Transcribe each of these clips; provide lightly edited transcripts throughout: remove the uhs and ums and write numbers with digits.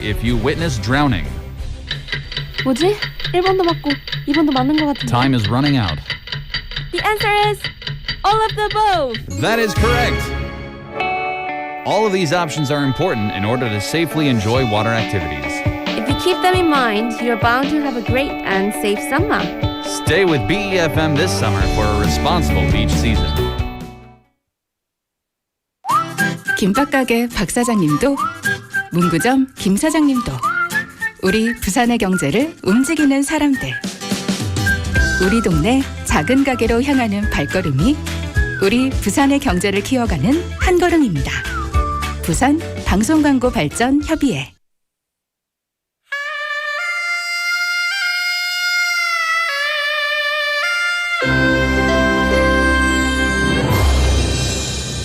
If you witness drowning. 뭐지? 1번도 맞고 2번도 맞는 것 같은데. Time is running out. The answer is all of the above. That is correct. All of these options are important in order to safely enjoy water activities. If you keep them in mind, you're bound to have a great and safe summer. Stay with BEFM this summer for a responsible beach season. 김밥가게 박 사장님도 문구점 김 사장님도 우리 부산의 경제를 움직이는 사람들. 우리 동네 작은 가게로 향하는 발걸음이 우리 부산의 경제를 키워가는 한 걸음입니다. 부산 방송광고 발전 협의회.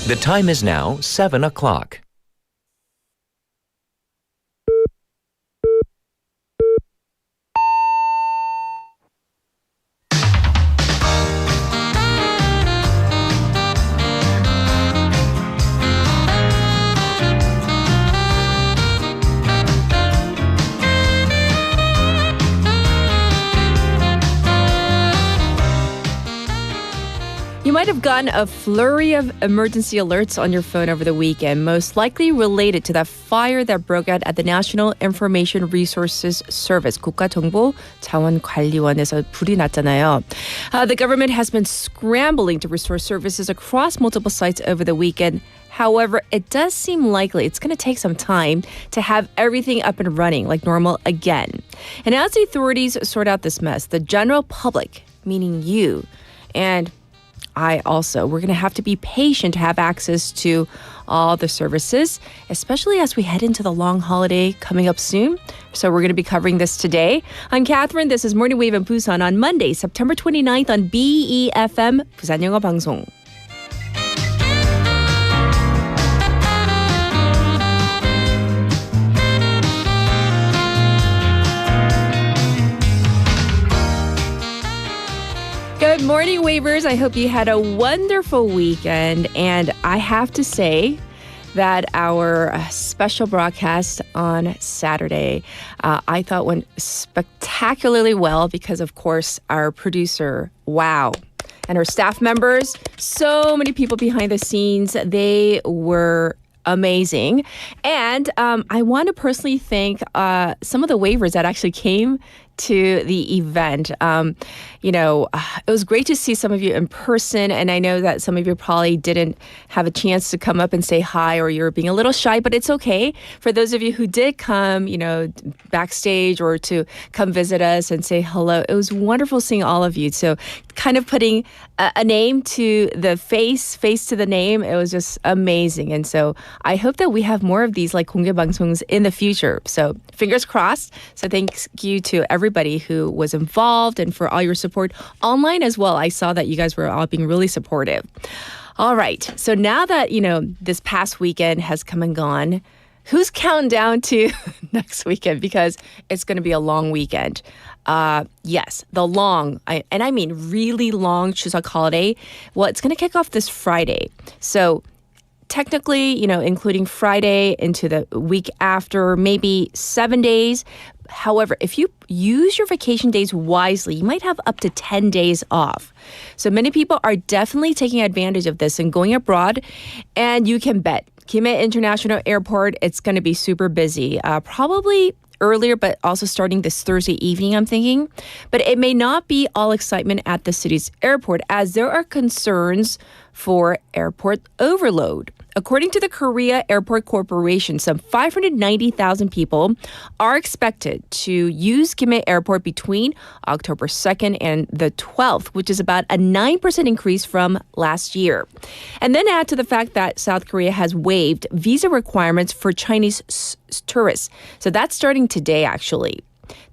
The time is now 7 o'clock. You might have gotten a flurry of emergency alerts on your phone over the weekend, most likely related to that fire that broke out at the National Information Resources Service, 국가정보자원관리원에서 불이 났잖아요. The government has been scrambling to restore services across multiple sites over the weekend. However, it does seem likely it's going to take some time to have everything up and running like normal again. And as the authorities sort out this mess, the general public, meaning you, and we're going to have to be patient to have access to all the services, especially as we head into the long holiday coming up soon. So we're going to be covering this today. I'm Catherine. This is Morning Wave in Busan on Monday, September 29th on BEFM, 부산 영어 방송. Good morning, Wavers. I hope you had a wonderful weekend. And I have to say that our special broadcast on Saturday, I thought went spectacularly well because, of course, our producer, wow, and her staff members, so many people behind the scenes, they were amazing. And I want to personally thank some of the waivers that actually came to the event. It was great to see some of you in person, and I know that some of you probably didn't have a chance to come up and say hi, or you're being a little shy, but it's okay. For those of you who did come, backstage or to come visit us and say hello, it was wonderful seeing all of you. So kind of putting a name to the face to the name, it was just amazing. And so I hope that we have more of these like 공개 방송s in the future. So fingers crossed. So thank you to everybody who was involved and for all your support online as well. I saw that you guys were all being really supportive. All right. So now that, this past weekend has come and gone, who's counting down to next weekend? Because it's going to be a long weekend. Yes, the long, and I mean really long Chuseok holiday. Well, it's going to kick off this Friday. So technically, including Friday into the week after, maybe 7 days. However, if you use your vacation days wisely, you might have up to 10 days off. So many people are definitely taking advantage of this and going abroad. And you can bet, Gimhae International Airport, it's going to be super busy. Probably earlier, but also starting this Thursday evening, I'm thinking. But it may not be all excitement at the city's airport, as there are concerns for airport overload. According to the Korea Airport Corporation, some 590,000 people are expected to use Gimhae Airport between October 2nd and the 12th, which is about a 9% increase from last year. And then add to the fact that South Korea has waived visa requirements for Chinese tourists. So that's starting today, actually.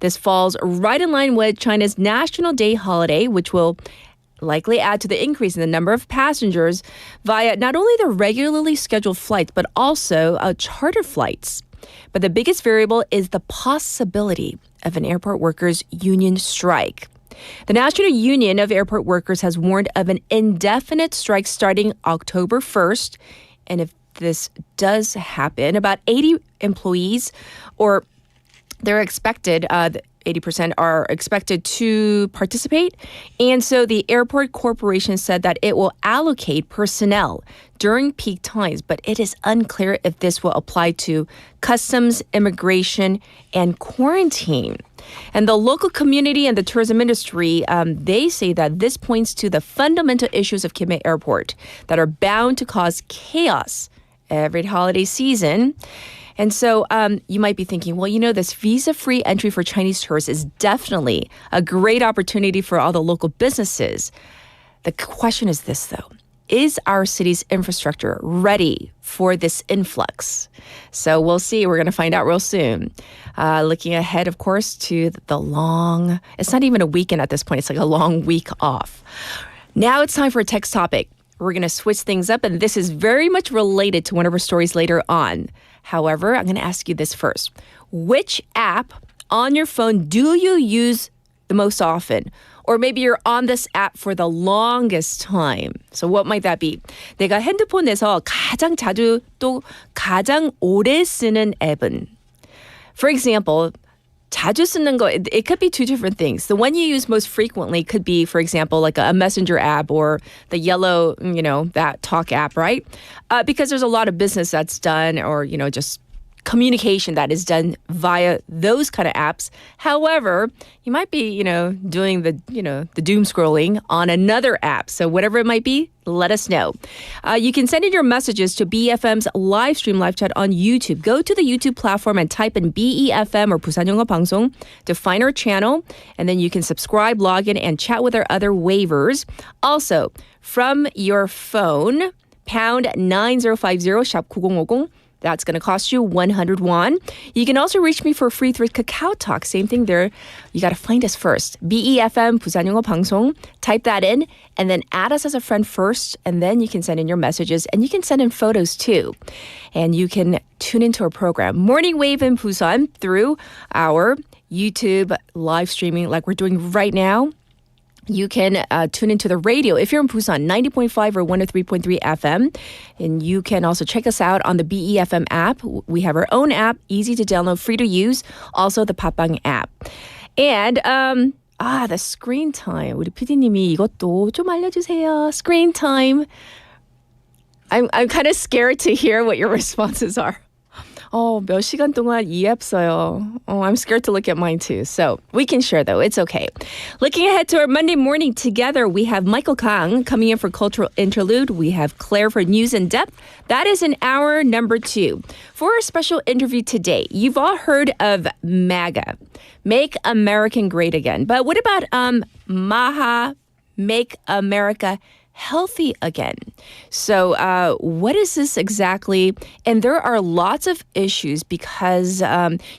This falls right in line with China's National Day holiday, which will likely add to the increase in the number of passengers via not only the regularly scheduled flights, but also charter flights. But the biggest variable is the possibility of an airport workers' union strike. The National Union of Airport Workers has warned of an indefinite strike starting October 1st. And if this does happen, about 80 employees or they're expected, 80% are expected to participate. And so the airport corporation said that it will allocate personnel during peak times, but it is unclear if this will apply to customs, immigration, and quarantine. And the local community and the tourism industry, they say that this points to the fundamental issues of Kimhae Airport that are bound to cause chaos every holiday season. And so you might be thinking, well, this visa-free entry for Chinese tourists is definitely a great opportunity for all the local businesses. The question is this, though. Is our city's infrastructure ready for this influx? So we'll see. We're going to find out real soon. Looking ahead, of course, to the long, it's not even a weekend at this point. It's like a long week off. Now it's time for a text topic. We're going to switch things up, and this is very much related to one of our stories later on. However, I'm going to ask you this first. Which app on your phone do you use the most often? Or maybe you're on this app for the longest time. So what might that be? 내가 핸드폰에서 가장 자주 또 가장 오래 쓰는 앱은? For example, 자주 쓰는 거, it could be two different things. The one you use most frequently could be, for example, like a messenger app or the yellow, that talk app, right? Because there's a lot of business that's done or, just communication that is done via those kind of apps. However, you might be, doing the doom scrolling on another app. So whatever it might be, let us know. You can send in your messages to BFM's live stream live chat on YouTube. Go to the YouTube platform and type in BEFM or Busan 영어 방송 to find our channel. And then you can subscribe, log in, and chat with our other waivers. Also, from your phone, pound 9050 샵 9050. That's going to cost you 100 won. You can also reach me for free through KakaoTalk. Same thing there. You got to find us first. BEFM 부산 영어 방송. Type that in and then add us as a friend first. And then you can send in your messages and you can send in photos too. And you can tune into our program, Morning Wave in Busan, through our YouTube live streaming like we're doing right now. You can tune into the radio if you're in Busan, 90.5 or 103.3 FM. And you can also check us out on the BEFM app. We have our own app, easy to download, free to use. Also the 팟빵 app. And the screen time. 우리 PD님이 이것도 좀 알려주세요. Screen time. I'm kind of scared to hear what your responses are. 몇 시간 동안 이 앱 써요. I'm scared to look at mine too. So we can share though. It's okay. Looking ahead to our Monday morning together, we have Michael Kang coming in for Cultural Interlude. We have Claire for News in Depth. That is in hour number 2. For our special interview today, you've all heard of MAGA, Make American Great Again. But what about MAHA, Make America Healthy Again? So what is this exactly? And there are lots of issues because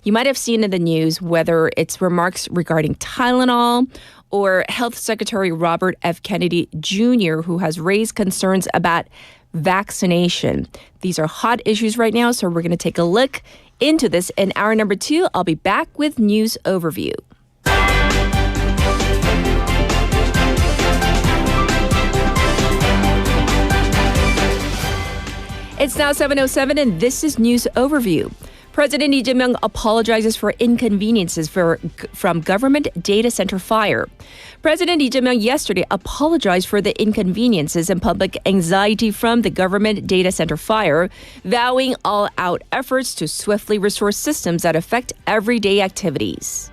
you might have seen in the news whether it's remarks regarding Tylenol or Health Secretary Robert F. Kennedy Jr., who has raised concerns about vaccination. These are hot issues right now, so we're going to take a look into this. In hour number 2, I'll be back with News Overview. It's now 7:07 and this is News Overview. President Lee Jae-myung apologizes for inconveniences from government data center fire. President Lee Jae-myung yesterday apologized for the inconveniences and public anxiety from the government data center fire, vowing all-out efforts to swiftly restore systems that affect everyday activities.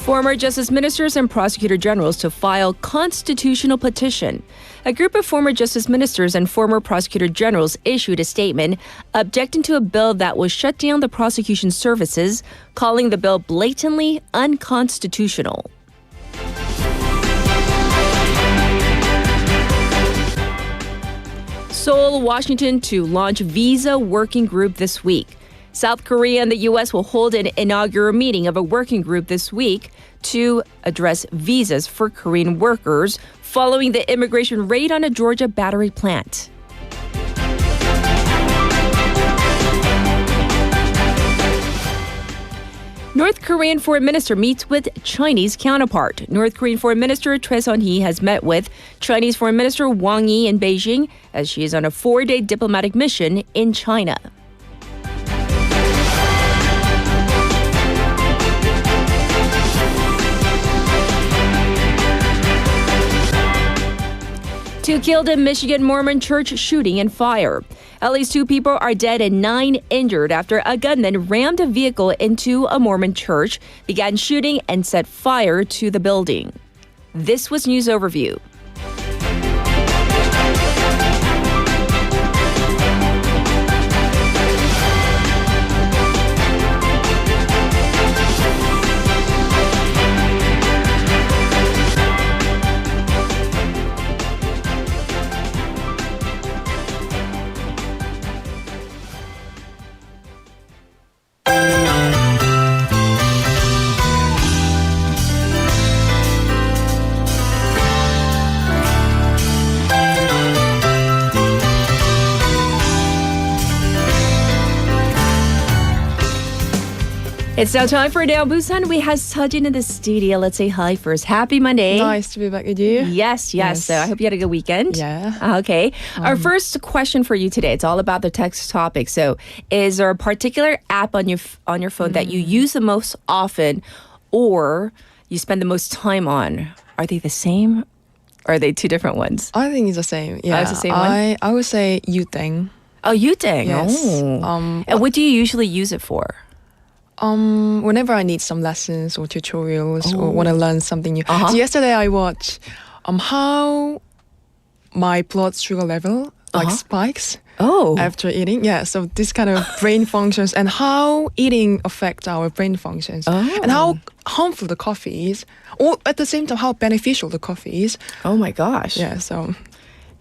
Former justice ministers and prosecutor generals to file constitutional petition. A group of former justice ministers and former prosecutor generals issued a statement objecting to a bill that would shut down the prosecution services, calling the bill blatantly unconstitutional. Seoul, Washington to launch visa working group this week. South Korea and the U.S. will hold an inaugural meeting of a working group this week to address visas for Korean workers following the immigration raid on a Georgia battery plant. North Korean Foreign Minister meets with Chinese counterpart. North Korean Foreign Minister Choi Sun-hee has met with Chinese Foreign Minister Wang Yi in Beijing as she is on a 4-day diplomatic mission in China. Two killed in Michigan Mormon church shooting and fire. At least 2 people are dead and 9 injured after a gunman rammed a vehicle into a Mormon church, began shooting, and set fire to the building. This was News Overview. It's now time for Now Busan. We have Sejin in the studio. Let's say hi first. Happy Monday. Nice to be back with you. Yes. So I hope you had a good weekend. Yeah. Okay. Our first question for you today, it's all about the text topic. So is there a particular app on your phone that you use the most often or you spend the most time on? Are they the same or are they two different ones? I think it's the same. Yeah. Oh, it's the same one? I would say Yuteng. Oh, Yuteng. Yes. Oh. And what do you usually use it for? Whenever I need some lessons or tutorials or want to learn something new. So yesterday I watched how my blood sugar level spikes after eating. Yeah, so this kind of brain functions and how eating affects our brain functions and how harmful the coffee is, or at the same time how beneficial the coffee is. Oh my gosh. Yeah, so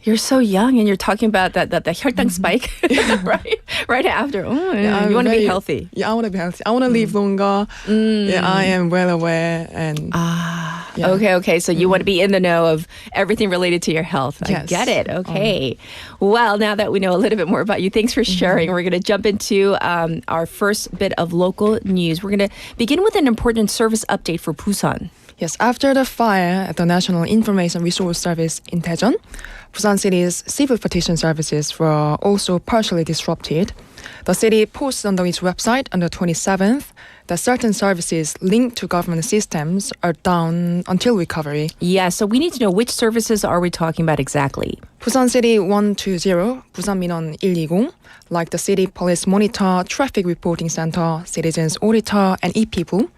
you're so young and you're talking about that 혈당 spike right after. You want to be healthy. Yeah, I want to be healthy. I want to live longer. Yeah, I am well aware and yeah. Okay. So you want to be in the know of everything related to your health. I Yes. get it. Okay. Well, now that we know a little bit more about you, thanks for sharing. We're going to jump into our first bit of local news. We're going to begin with an important service update for Busan. Yes, after the fire at the National Information Resource Service in Daejeon, Busan City's civil petition services were also partially disrupted. The city posted on its website on the 27th that certain services linked to government systems are down until recovery. Yeah, so we need to know which services are we talking about exactly? Busan City 120, Busan Min원 120, like the City Police Monitor, Traffic Reporting Center, Citizens Auditor, and e-People,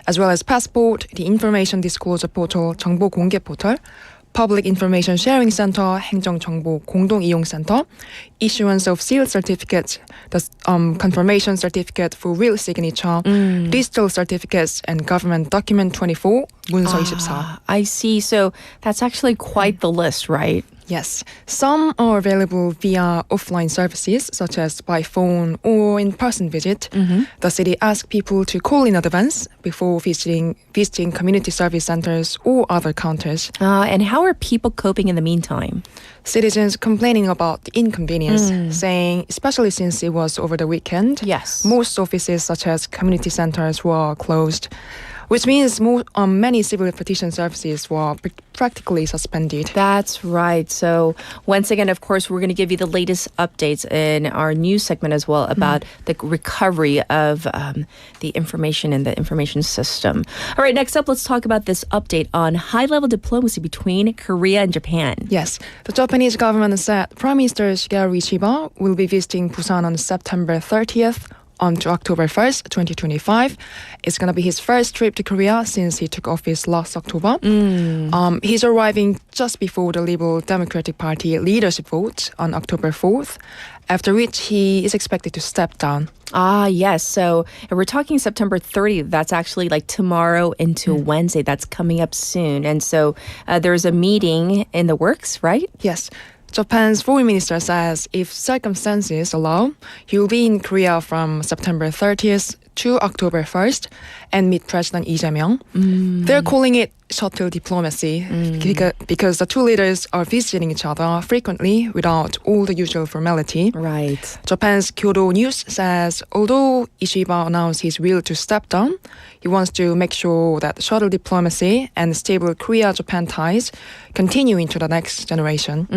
as well as Passport, the Information Disclosure Portal, 정보 공개 포털, Public Information Sharing Center, 행정정보 공동이용센터, issuance of seal certificates, the confirmation certificate for real signature, digital certificates, and government document 24, 문서 24. I see. So that's actually quite the list, right? Yes, some are available via offline services such as by phone or in-person visit. The city asks people to call in advance before visiting community service centers or other counters. And how are people coping in the meantime? Citizens complaining about the inconvenience, saying, especially since it was over the weekend, Yes. most offices such as community centers were closed, which means many civil petition services were practically suspended. That's right. So once again, of course, we're going to give you the latest updates in our news segment as well about the recovery of the information in the information system. All right, next up, let's talk about this update on high-level diplomacy between Korea and Japan. Yes, the Japanese government said Prime Minister Shigeru Ishiba will be visiting Busan on September 30th to October 1st, 2025. It's going to be his first trip to Korea since he took office last October. He's arriving just before the Liberal Democratic Party leadership vote on October 4th, after which he is expected to step down. Yes. So if we're talking September 30th. That's actually like tomorrow into Wednesday. That's coming up soon. And so there's a meeting in the works, right? Yes. Japan's foreign minister says if circumstances allow, he will be in Korea from September 30th to October 1st and meet President Lee Jae-myung. They're calling it shuttle diplomacy because the two leaders are visiting each other frequently without all the usual formality. Right. Japan's Kyodo News says, although Ishiba announced his will to step down, he wants to make sure that shuttle diplomacy and stable Korea-Japan ties continue into the next generation.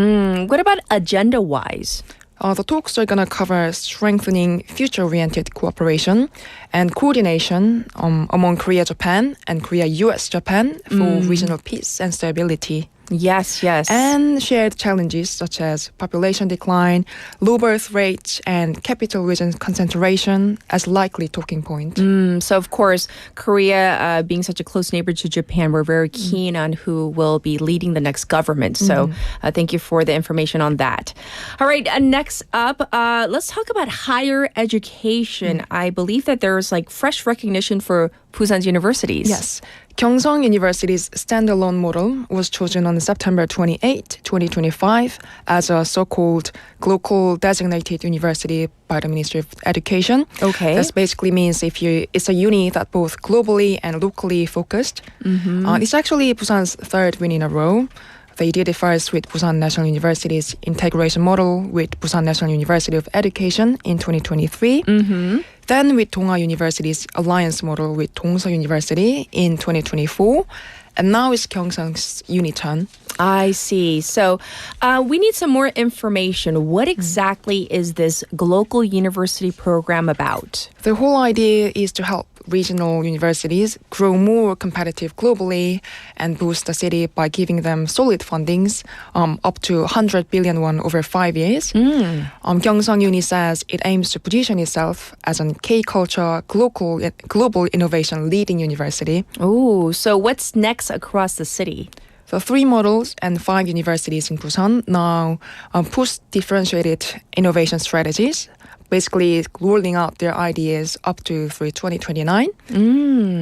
What about agenda-wise? The talks are going to cover strengthening future-oriented cooperation and coordination among Korea-Japan and Korea-US-Japan for regional peace and stability. Yes, yes. And shared challenges such as population decline, low birth rates, and capital region concentration as likely talking point. So, of course, Korea being such a close neighbor to Japan, we're very keen on who will be leading the next government. So, thank you for the information on that. All right, next up, let's talk about higher education. I believe that there's like fresh recognition for Busan's universities. Yes. Gyeongsang University's standalone model was chosen on September 28, 2025 as a so-called global designated university by the Ministry of Education. Okay. That basically means it's a uni that both globally and locally focused. It's actually Busan's third win in a row. They did it first with Busan National University's integration model with Busan National University of Education in 2023. Then with Donga University's alliance model with Dongso University in 2024. And now it's Gyeongsang's Uniturn. I see. So we need some more information. What exactly is this global university program about? The whole idea is to help regional universities grow more competitive globally and boost the city by giving them solid fundings up to 100 billion won over 5 years. Gyeongsang Uni says it aims to position itself as a K-culture global innovation leading university. Oh, so what's next across the city? The 3 models and 5 universities in Busan now push differentiated innovation strategies, basically rolling out their ideas up to through 2029.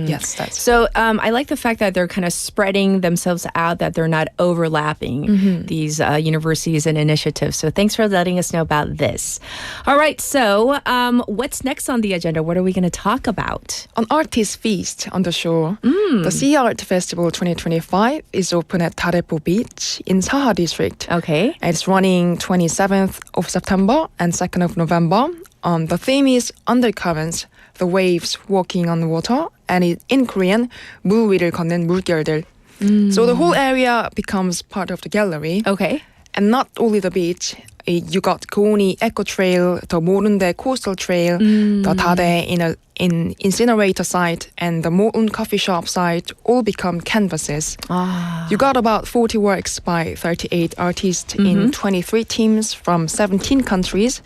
Yes, that's so. I like the fact that they're kind of spreading themselves out, that they're not overlapping these universities and initiatives. So thanks for letting us know about this. All right, so what's next on the agenda? What are we going to talk about? An artist feast on the shore. The Sea Art Festival 2025 is open at Dadepo Beach in Saha District. Okay. It's running 27th of September and 2nd of November. The theme is undercurrents, the waves walking on the water, and in Korean, 물 위를 걷는 물결들. So the whole area becomes part of the gallery. Okay. And not only the beach, you got Gooni Eco Trail, the Morundae Coastal Trail, the Dade incinerator site, and the Moon coffee shop site all become canvases. You got about 40 works by 38 artists in 23 teams from 17 countries,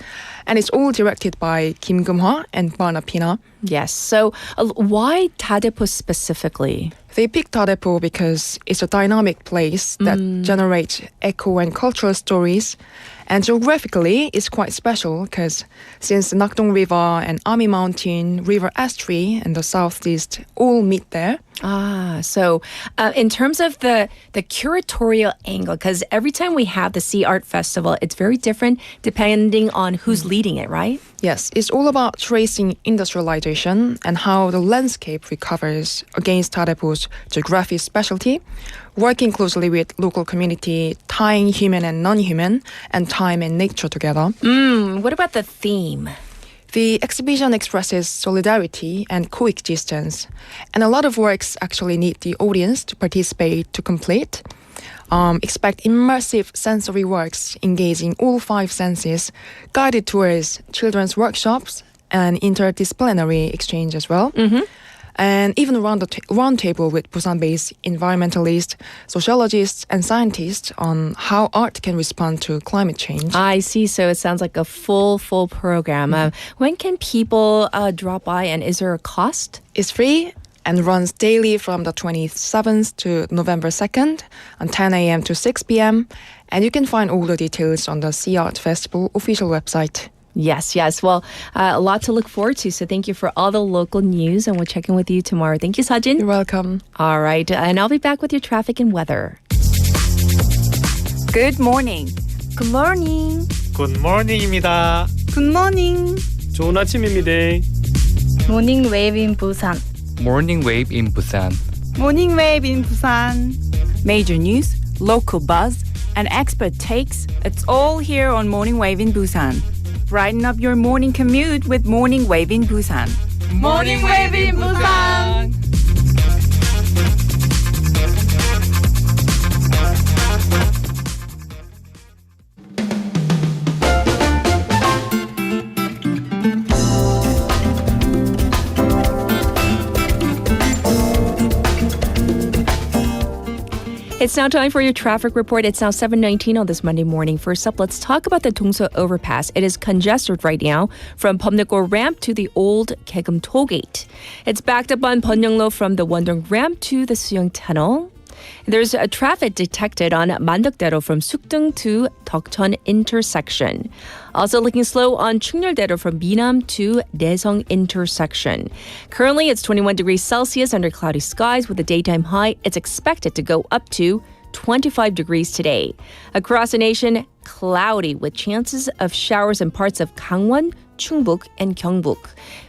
and it's all directed by Kim Geum-hwa and Barna Pina. Yes. So why Dadepo specifically? They picked Dadepo because it's a dynamic place that generates eco and cultural stories. And geographically, it's quite special because since the Nakdong River and Ami Mountain, River Estuary and the southeast all meet there. So in terms of the curatorial angle, because every time we have the Sea Art Festival, it's very different depending on who's leading it, right? Yes, it's all about tracing industrialization and how the landscape recovers against Dadepo's geographic specialty, working closely with local community, tying human and non-human, and time and nature together. What about the theme? The exhibition expresses solidarity and coexistence, and a lot of works actually need the audience to participate to complete. Expect immersive sensory works engaging all 5 senses, guided tours, children's workshops, and interdisciplinary exchange as well. And even around the round table with Busan-based environmentalists, sociologists, and scientists on how art can respond to climate change. I see. So it sounds like a full program. When can people drop by, and is there a cost? It's free and runs daily from the 27th to November 2nd on 10 a.m. to 6 p.m. And you can find all the details on the Sea Art Festival official website. Yes. Well, a lot to look forward to. So thank you for all the local news, and we'll check in with you tomorrow. Thank you, Sajin. You're welcome. All right. And I'll be back with your traffic and weather. Good morning. Good morning. 굿모닝입니다. Good morning. 좋은 아침입니다. Morning wave in Busan. Morning wave in Busan. Morning wave in Busan. Major news, local buzz, and expert takes. It's all here on Morning Wave in Busan. Brighten up your morning commute with Morning Wave in Busan. Morning wave in Busan. It's now time for your traffic report. It's now 7:19 on this Monday morning. First up, let's talk about the Dongso overpass. It is congested right now from Pyeongnaekgo ramp to the old Kaegum toll gate. It's backed up on Pyeongnaekgo from the Wondong ramp to the Suyeong tunnel. There's a traffic detected on Mandokdaero from Sukdung to Deokcheon intersection. Also looking slow on Chungnyeoldaero from Minam to Daesung intersection. Currently, it's 21 degrees Celsius under cloudy skies with a daytime high. It's expected to go up to 25 degrees today. Across the nation, cloudy with chances of showers in parts of Gangwon, Chungbuk, and Gyeongbuk.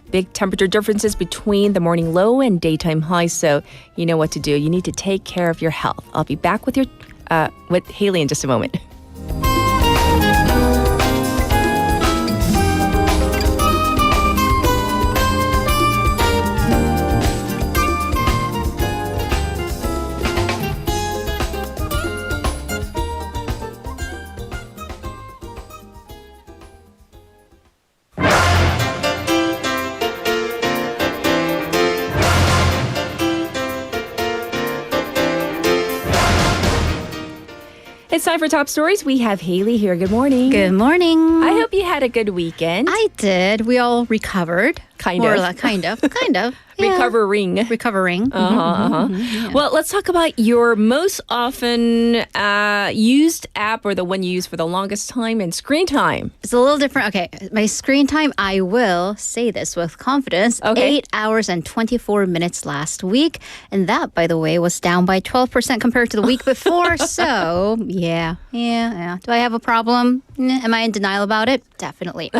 Big temperature differences between the morning low and daytime high, so you know what to do. You need to take care of your health. I'll be back with Haley in just a moment. It's time for Top Stories. We have Haley here. Good morning. Good morning. I hope you had a good weekend. I did. We all recovered. Kind More of. or less, kind of. Yeah. Recovering. Yeah. Well, let's talk about your most often used app or the one you use for the longest time and screen time. It's a little different. Okay, my screen time, I will say this with confidence, Okay. 8 hours and 24 minutes last week. And that, by the way, was down by 12% compared to the week before. So, yeah. Do I have a problem? Am I in denial about it? Definitely.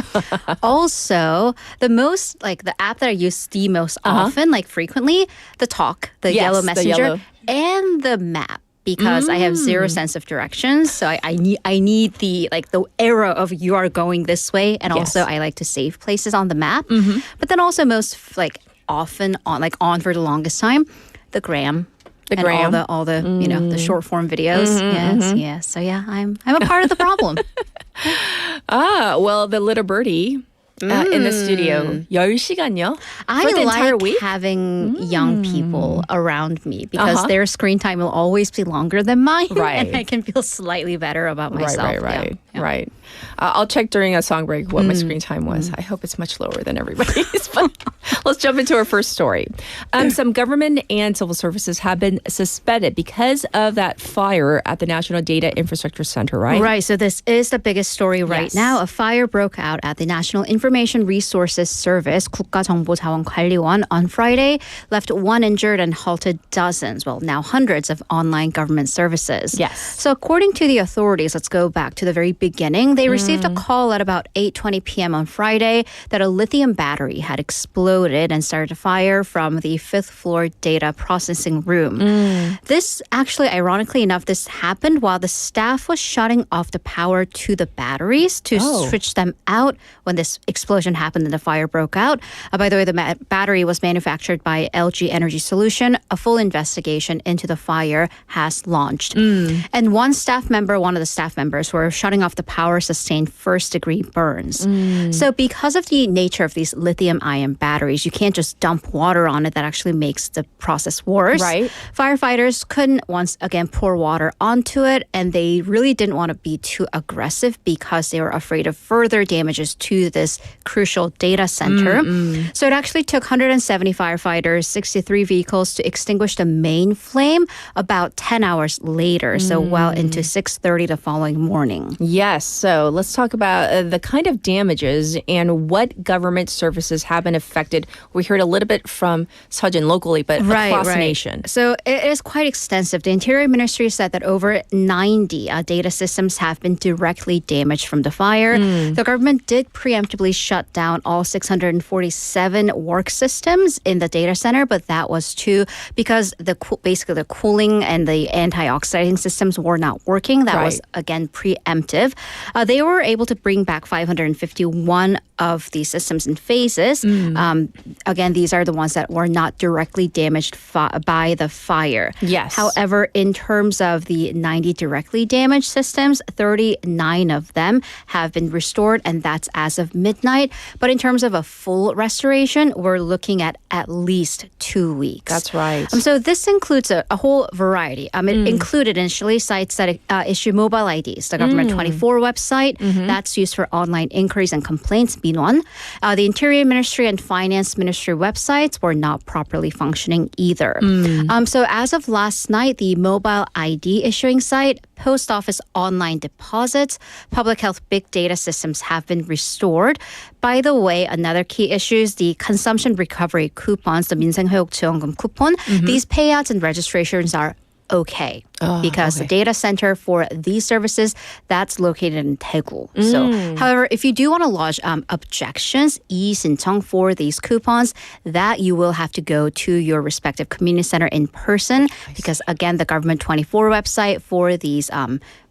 Also, the app that I use the most often, like frequently, the Talk, the Yes, yellow the messenger, yellow. and the map. Because I have zero sense of directions, so I need the arrow of you are going this way, and Yes. also I like to save places on the map. But then also most often on for the longest time, the gram. The and gram. all the the short form videos. Yes. So yeah, I'm a part of the problem. Well, the little birdie in the studio. 10시간요? I For the entire like week? having young people around me because their screen time will always be longer than mine, Right. and I can feel slightly better about myself. Right. I'll check during a song break what my screen time was. I hope it's much lower than everybody's. But let's jump into our first story. Some government and civil services have been suspended because of that fire at the National Data Infrastructure Center, right? Right. So this is the biggest story right Yes. now. A fire broke out at the National Information Resources Service, 국가정보자원관리원, on Friday, left one injured and halted dozens, now hundreds of online government services. Yes. So according to the authorities, let's go back to the very beginning. They received a call at about 8:20 p.m. on Friday that a lithium battery had exploded and started to fire from the fifth floor data processing room. This actually, ironically enough, this happened while the staff was shutting off the power to the batteries to switch them out when this explosion happened and the fire broke out. By the way, the battery was manufactured by LG Energy Solution. A full investigation into the fire has launched. And one of the staff members who were shutting off the power sustained first-degree burns. So because of the nature of these lithium-ion batteries, you can't just dump water on it. That actually makes the process worse. Right. Firefighters couldn't once again pour water onto it, and they really didn't want to be too aggressive because they were afraid of further damages to this crucial data center. So it actually took 170 firefighters, 63 vehicles to extinguish the main flame about 10 hours later, so well into 6:30 the following morning. Yes. So let's talk about the kind of damages and what government services have been affected We heard a little bit from Sejin locally, but across the nation. So it is quite extensive. The Interior Ministry said that over 90 data systems have been directly damaged from the fire. The government did preemptively shut down all 647 work systems in the data center, but that was because basically the cooling and the anti-oxidizing systems were not working. That was, again, preemptive. They were able to bring back 551 of these systems in phases. Again, these are the ones that were not directly damaged by the fire. Yes. However, in terms of the 90 directly damaged systems, 39 of them have been restored, and that's as of midnight. But in terms of a full restoration, we're looking at least 2 weeks. That's right. So this includes a whole variety. It included initially sites that issue mobile IDs, the Government 24 website. That's used for online inquiries and complaints, MON. The Interior Ministry and Finance Ministry websites were not properly functioning either. So as of last night, the mobile ID issuing site, Post Office online deposits, public health big data systems have been restored. By the way, another key issue is the consumption recovery coupons, the 민생회복지원금 coupon. These payouts and registrations are okay because the data center for these services, that's located in Daegu. So, however, if you do want to lodge objections, 이신청 for these coupons, that you will have to go to your respective community center in person because, again, the Government 24 website for these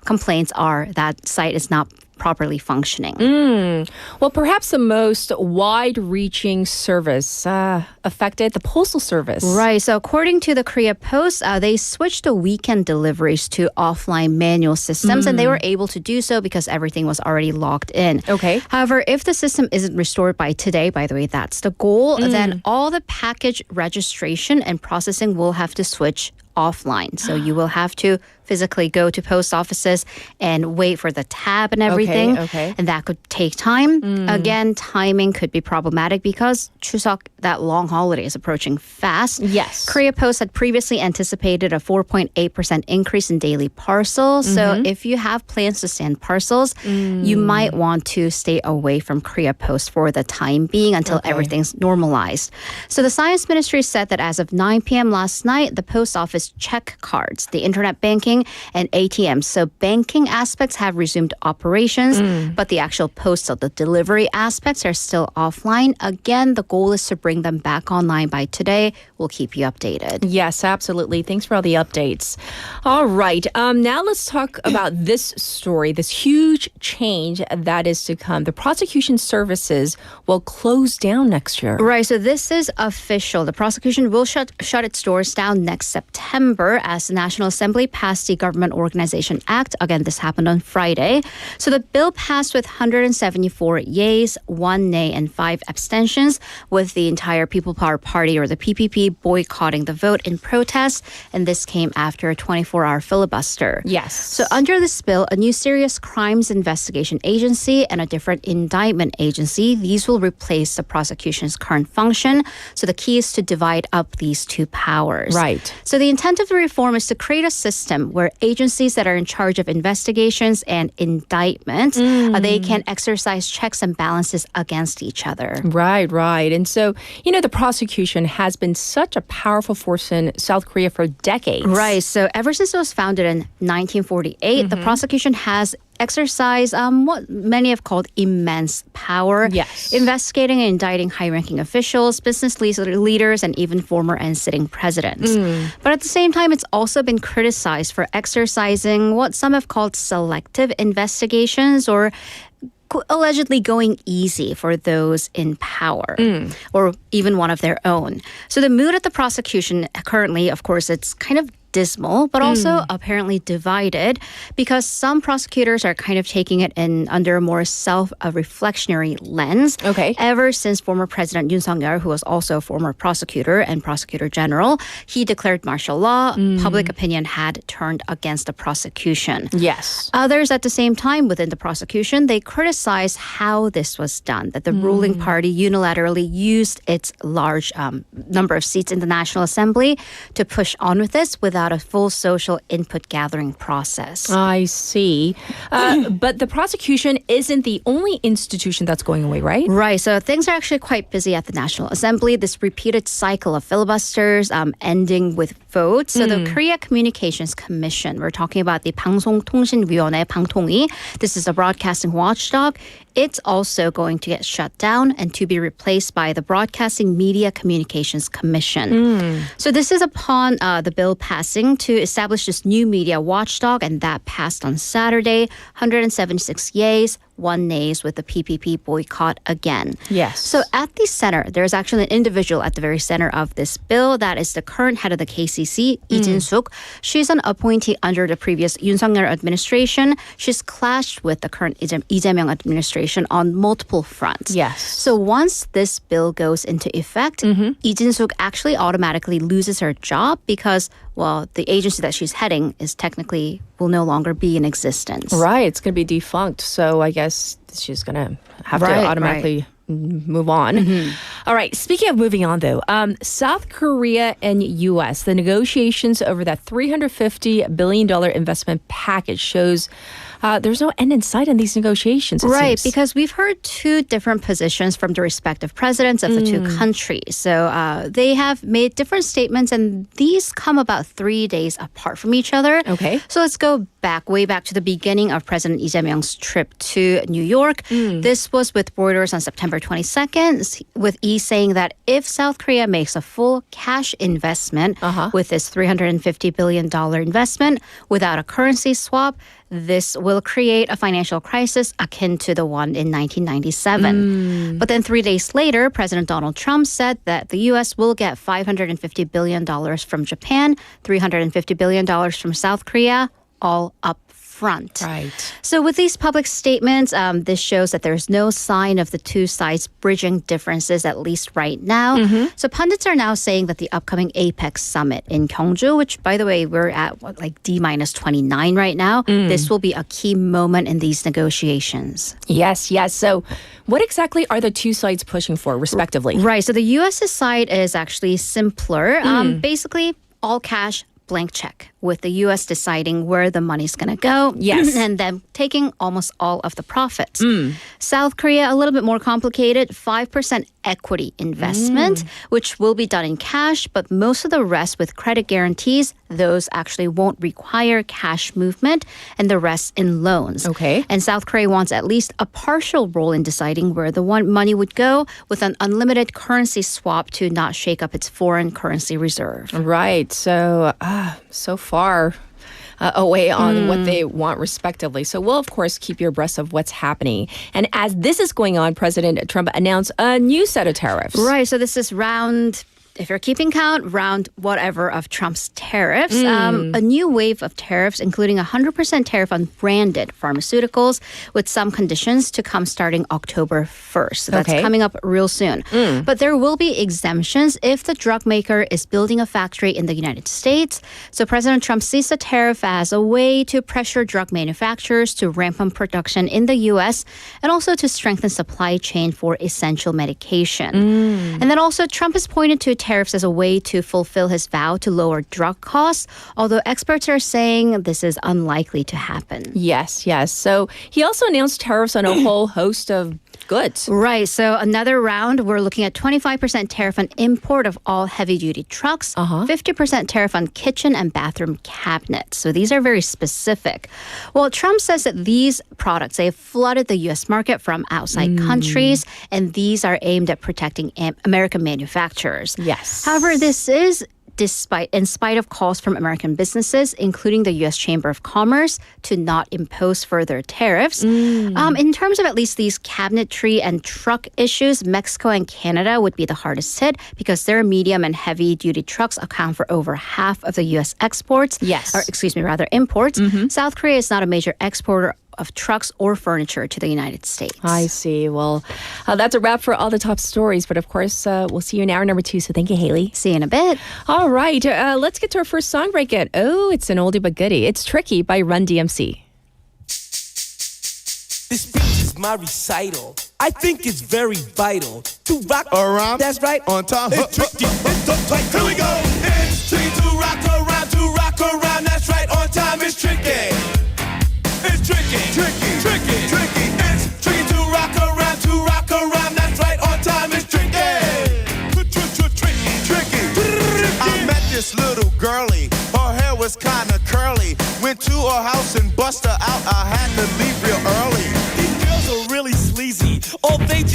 complaints that site is not properly functioning. Well, perhaps the most wide-reaching service affected the postal service. Right. So according to the Korea Post, they switched the weekend deliveries to offline manual systems, and they were able to do so because everything was already logged in. Okay. However, if the system isn't restored by today, by the way, that's the goal, then all the package registration and processing will have to switch offline. So you will have to physically go to post offices and wait for the tab and everything. Okay. And that could take time. Again, timing could be problematic because Chuseok, that long holiday, is approaching fast. Yes. Korea Post had previously anticipated a 4.8% increase in daily parcels. So if you have plans to send parcels, you might want to stay away from Korea Post for the time being until everything's normalized. So the Science Ministry said that as of 9 p.m. last night, the post office check cards, the internet banking, and ATMs. So banking aspects have resumed operations, but the actual postal, the delivery aspects are still offline. Again, the goal is to bring them back online by today. We'll keep you updated. Yes, absolutely. Thanks for all the updates. All right. Now let's talk about this story, this huge change that is to come. The prosecution services will close down next year. Right. So this is official. The prosecution will shut its doors down next September as the National Assembly passed the Government Organization Act. Again, this happened on Friday. So the bill passed with 174 yeas, 1 nay, and 5 abstentions, with the entire People Power Party, or the PPP, boycotting the vote in protest. And this came after a 24-hour filibuster. Yes. So under this bill, a new serious crimes investigation agency and a different indictment agency, these will replace the prosecution's current function. So the key is to divide up these two powers. Right. So the intent of the reform is to create a system where agencies that are in charge of investigations and indictments, they can exercise checks and balances against each other. Right. And so, the prosecution has been such a powerful force in South Korea for decades. Right. So ever since it was founded in 1948, the prosecution has exercise what many have called immense power. Yes. Investigating and indicting high-ranking officials, business leaders, and even former and sitting presidents. But at the same time, it's also been criticized for exercising what some have called selective investigations, or allegedly going easy for those in power, or even one of their own. So the mood at the prosecution currently, of course, it's kind of dismal, but also apparently divided, because some prosecutors are kind of taking it in under a more self-reflectionary lens. Okay. Ever since former President Yoon Suk-yeol, who was also a former prosecutor and prosecutor general, he declared martial law, public opinion had turned against the prosecution. Yes. Others at the same time within the prosecution, they criticized how this was done, that the ruling party unilaterally used its large number of seats in the National Assembly to push on with this without without a full social input gathering process. I see. But the prosecution isn't the only institution that's going away, right? Right. So things are actually quite busy at the National Assembly. This repeated cycle of filibusters ending with votes. So the Korea Communications Commission, we're talking about the 방송통신위원회, 방통위. This is a broadcasting watchdog. It's also going to get shut down and to be replaced by the Broadcasting Media Communications Commission. So this is upon the bill passing to establish this new media watchdog, and that passed on Saturday. 176 yeas, 1 nays with the PPP boycott again. Yes. So at the center, there's actually an individual at the very center of this bill. That is the current head of the KCC, Lee Jin-suk. She's an appointee under the previous Yoon Suk-yeol administration. She's clashed with the current Lee Jae-myung administration on multiple fronts. Yes. So once this bill goes into effect, Lee Jin-suk actually automatically loses her job because, well, the agency that she's heading is technically will no longer be in existence. Right. It's going to be defunct. So I guess she's going to have to automatically move on. All right. Speaking of moving on, though, South Korea and U.S., the negotiations over that $350 billion investment package shows there's no end in sight in these negotiations, it Right, seems. because we've heard two different positions from the respective presidents of the two countries. So they have made different statements, and these come about 3 days apart from each other. Okay. So let's go way back to the beginning of President Lee Jae-myung's trip to New York. This was with Reuters on September 22nd, with Lee saying that if South Korea makes a full cash investment with this $350 billion investment without a currency swap, this will create a financial crisis akin to the one in 1997. But then 3 days later, President Donald Trump said that the U.S. will get $550 billion from Japan, $350 billion from South Korea, all up front. Right. So with these public statements, this shows that there's no sign of the two sides bridging differences, at least right now. So pundits are now saying that the upcoming APEC summit in Gyeongju, which, by the way, we're at D-29 right now, this will be a key moment in these negotiations. Yes. So what exactly are the two sides pushing for, respectively? Right. So the U.S. side is actually simpler. Basically, all cash, blank check, with the U.S. deciding where the money's going to go. Yes. And then taking almost all of the profits. South Korea, a little bit more complicated, 5% equity investment, which will be done in cash, but most of the rest with credit guarantees, those actually won't require cash movement, and the rest in loans. Okay. And South Korea wants at least a partial role in deciding where the money would go, with an unlimited currency swap to not shake up its foreign currency reserve. Right. So, so far away on what they want respectively. So we'll, of course, keep you abreast of what's happening. And as this is going on, President Trump announced a new set of tariffs. Right. So this is round, if you're keeping count, round whatever of Trump's tariffs. A new wave of tariffs, including 100% tariff on branded pharmaceuticals, with some conditions to come starting October 1st. So that's coming up real soon. But there will be exemptions if the drug maker is building a factory in the United States. So President Trump sees the tariff as a way to pressure drug manufacturers to ramp up production in the U.S. and also to strengthen supply chain for essential medication. And then also Trump has pointed to tariffs as a way to fulfill his vow to lower drug costs, although experts are saying this is unlikely to happen. Yes. So he also announced tariffs on a whole host of goods. Right. So another round, we're looking at 25% tariff on import of all heavy-duty trucks, 50% tariff on kitchen and bathroom cabinets. So these are very specific. Well, Trump says that these products, they have flooded the U.S. market from outside countries, and these are aimed at protecting American manufacturers. Yes. However, this is in spite of calls from American businesses, including the U.S. Chamber of Commerce, to not impose further tariffs. In terms of at least these cabinetry and truck issues, Mexico and Canada would be the hardest hit because their medium and heavy-duty trucks account for over half of the U.S. exports. Yes. Or, imports. South Korea is not a major exporter of trucks or furniture to the United States. I see. Well, that's a wrap for all the top stories. But of course, we'll see you in hour number 2. So thank you, Haley. See you in a bit. All right. Let's get to our first song break. It's an oldie but goodie. It's Tricky by Run DMC. This speech is my recital. I think it's very vital to rock around. That's right. On time. It's tricky. It's so tight. Here we go. It's tricky to rock around, to rock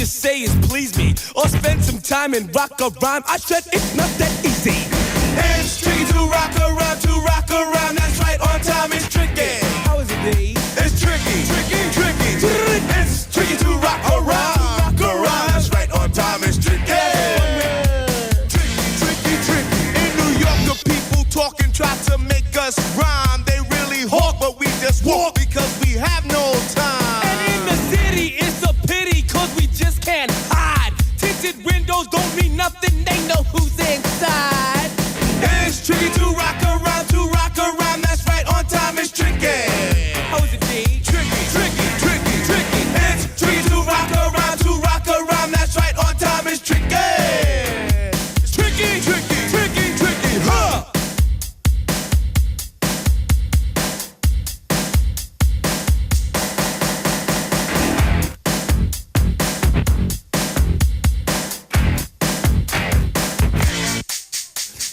just say is please me, or spend some time and rock a rhyme. I said it's not that easy. It's tricky to rock around. That's right, on time is tricky. How is it, D? It's tricky. It's tricky to rock around. That's right, on time is tricky. Tricky. In New York, the people talk and try to make us rhyme. They really hawk, but we just walk because we have no time. And in the city, it's a pity, cause we just can't hide. Tinted windows don't mean nothing, they know who's inside. It's tricky to rock around. That's right, on time is tricky. How is it, D? Tricky. It's tricky to rock around. That's right, on time is tricky. It's tricky, huh?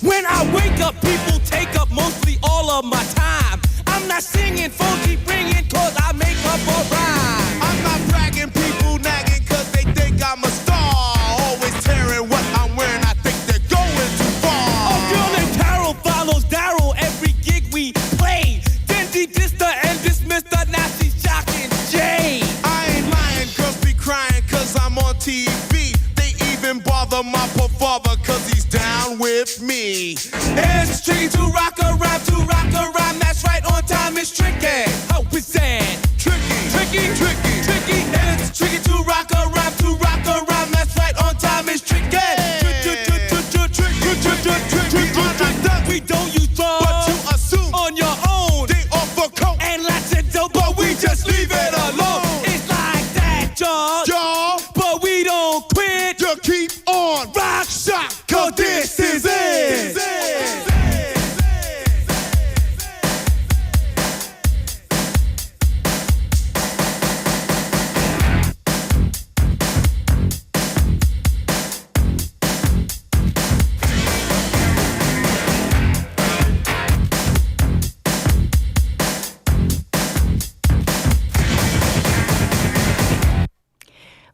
When I wake up, people take up mostly all of my time. I'm not singing, phone keep ringing, cause I make up a rhyme. I'm not bragging, people nagging, cause they think I'm a star. Always tearing what I'm wearing, I think they're going too far. A girl named Carol follows Daryl every gig we play. Then she dissed her and dismissed her, now she's shocking Jay. I ain't lying, girls be crying, cause I'm on TV. They even bother my poor father, cause he's down with me. It's tricky to rock around. That's right, on time is tricky. How is that? Tricky. It's tricky to rock around. That's right, on time is tricky. We don't use drugs, but to assume on your own. They offer coke and lots of dope, but we just leave it alone. It's like that, y'all. But we don't quit. You keep on rock shot, cause this is it.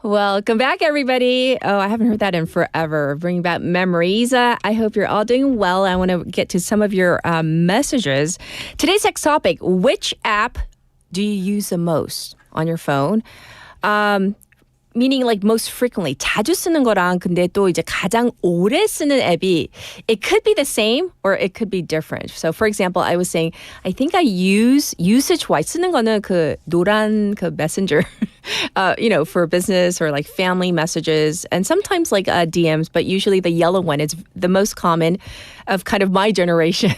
Welcome back, everybody. Oh, I haven't heard that in forever. Bringing back memories. I hope you're all doing well. I want to get to some of your messages. Today's next topic, which app do you use the most on your phone? Meaning like most frequently. 자주 쓰는 거랑 근데 또 이제 가장 오래 쓰는 앱이 it could be the same or it could be different. So for example, I was saying I think I use usage-wise 쓰는 거는 그 노란 그 messenger for business or like family messages and sometimes like DMs, but usually the yellow one is the most common of kind of my generation.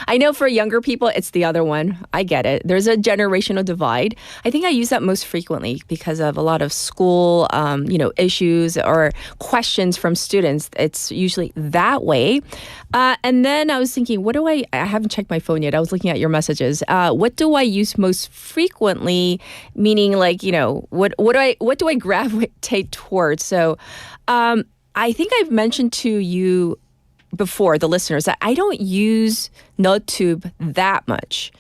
I know for younger people, it's the other one. I get it. There's a generational divide. I think I use that most frequently because of a lot of school, issues or questions from students. It's usually that way. And then I was thinking, I haven't checked my phone yet. I was looking at your messages. What do I use most frequently? Meaning like, what do I gravitate towards? So I think I've mentioned to you before, the listeners, that I don't use NoTube that much.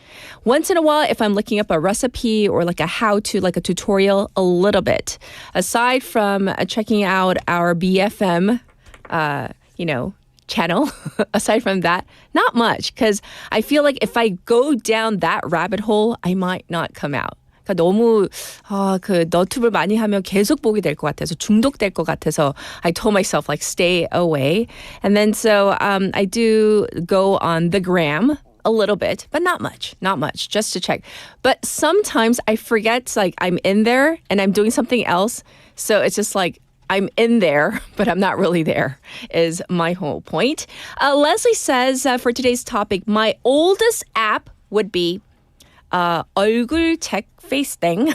Once in a while, if I'm looking up a recipe or like a how-to, like a tutorial, a little bit. Aside from checking out our BFM, channel, aside from that, not much. Because I feel like if I go down that rabbit hole, I might not come out. 그러니까 너무 그 너튜브를 많이 하면 계속 보게 될 것 같아서 중독될 것 같아서 I told myself like stay away. And then so I do go on the gram a little bit, but not much, just to check. But sometimes I forget like I'm in there and I'm doing something else. So it's just like I'm in there, but I'm not really there, is my whole point. Leslie says for today's topic, my oldest app would be 얼굴 check face thing.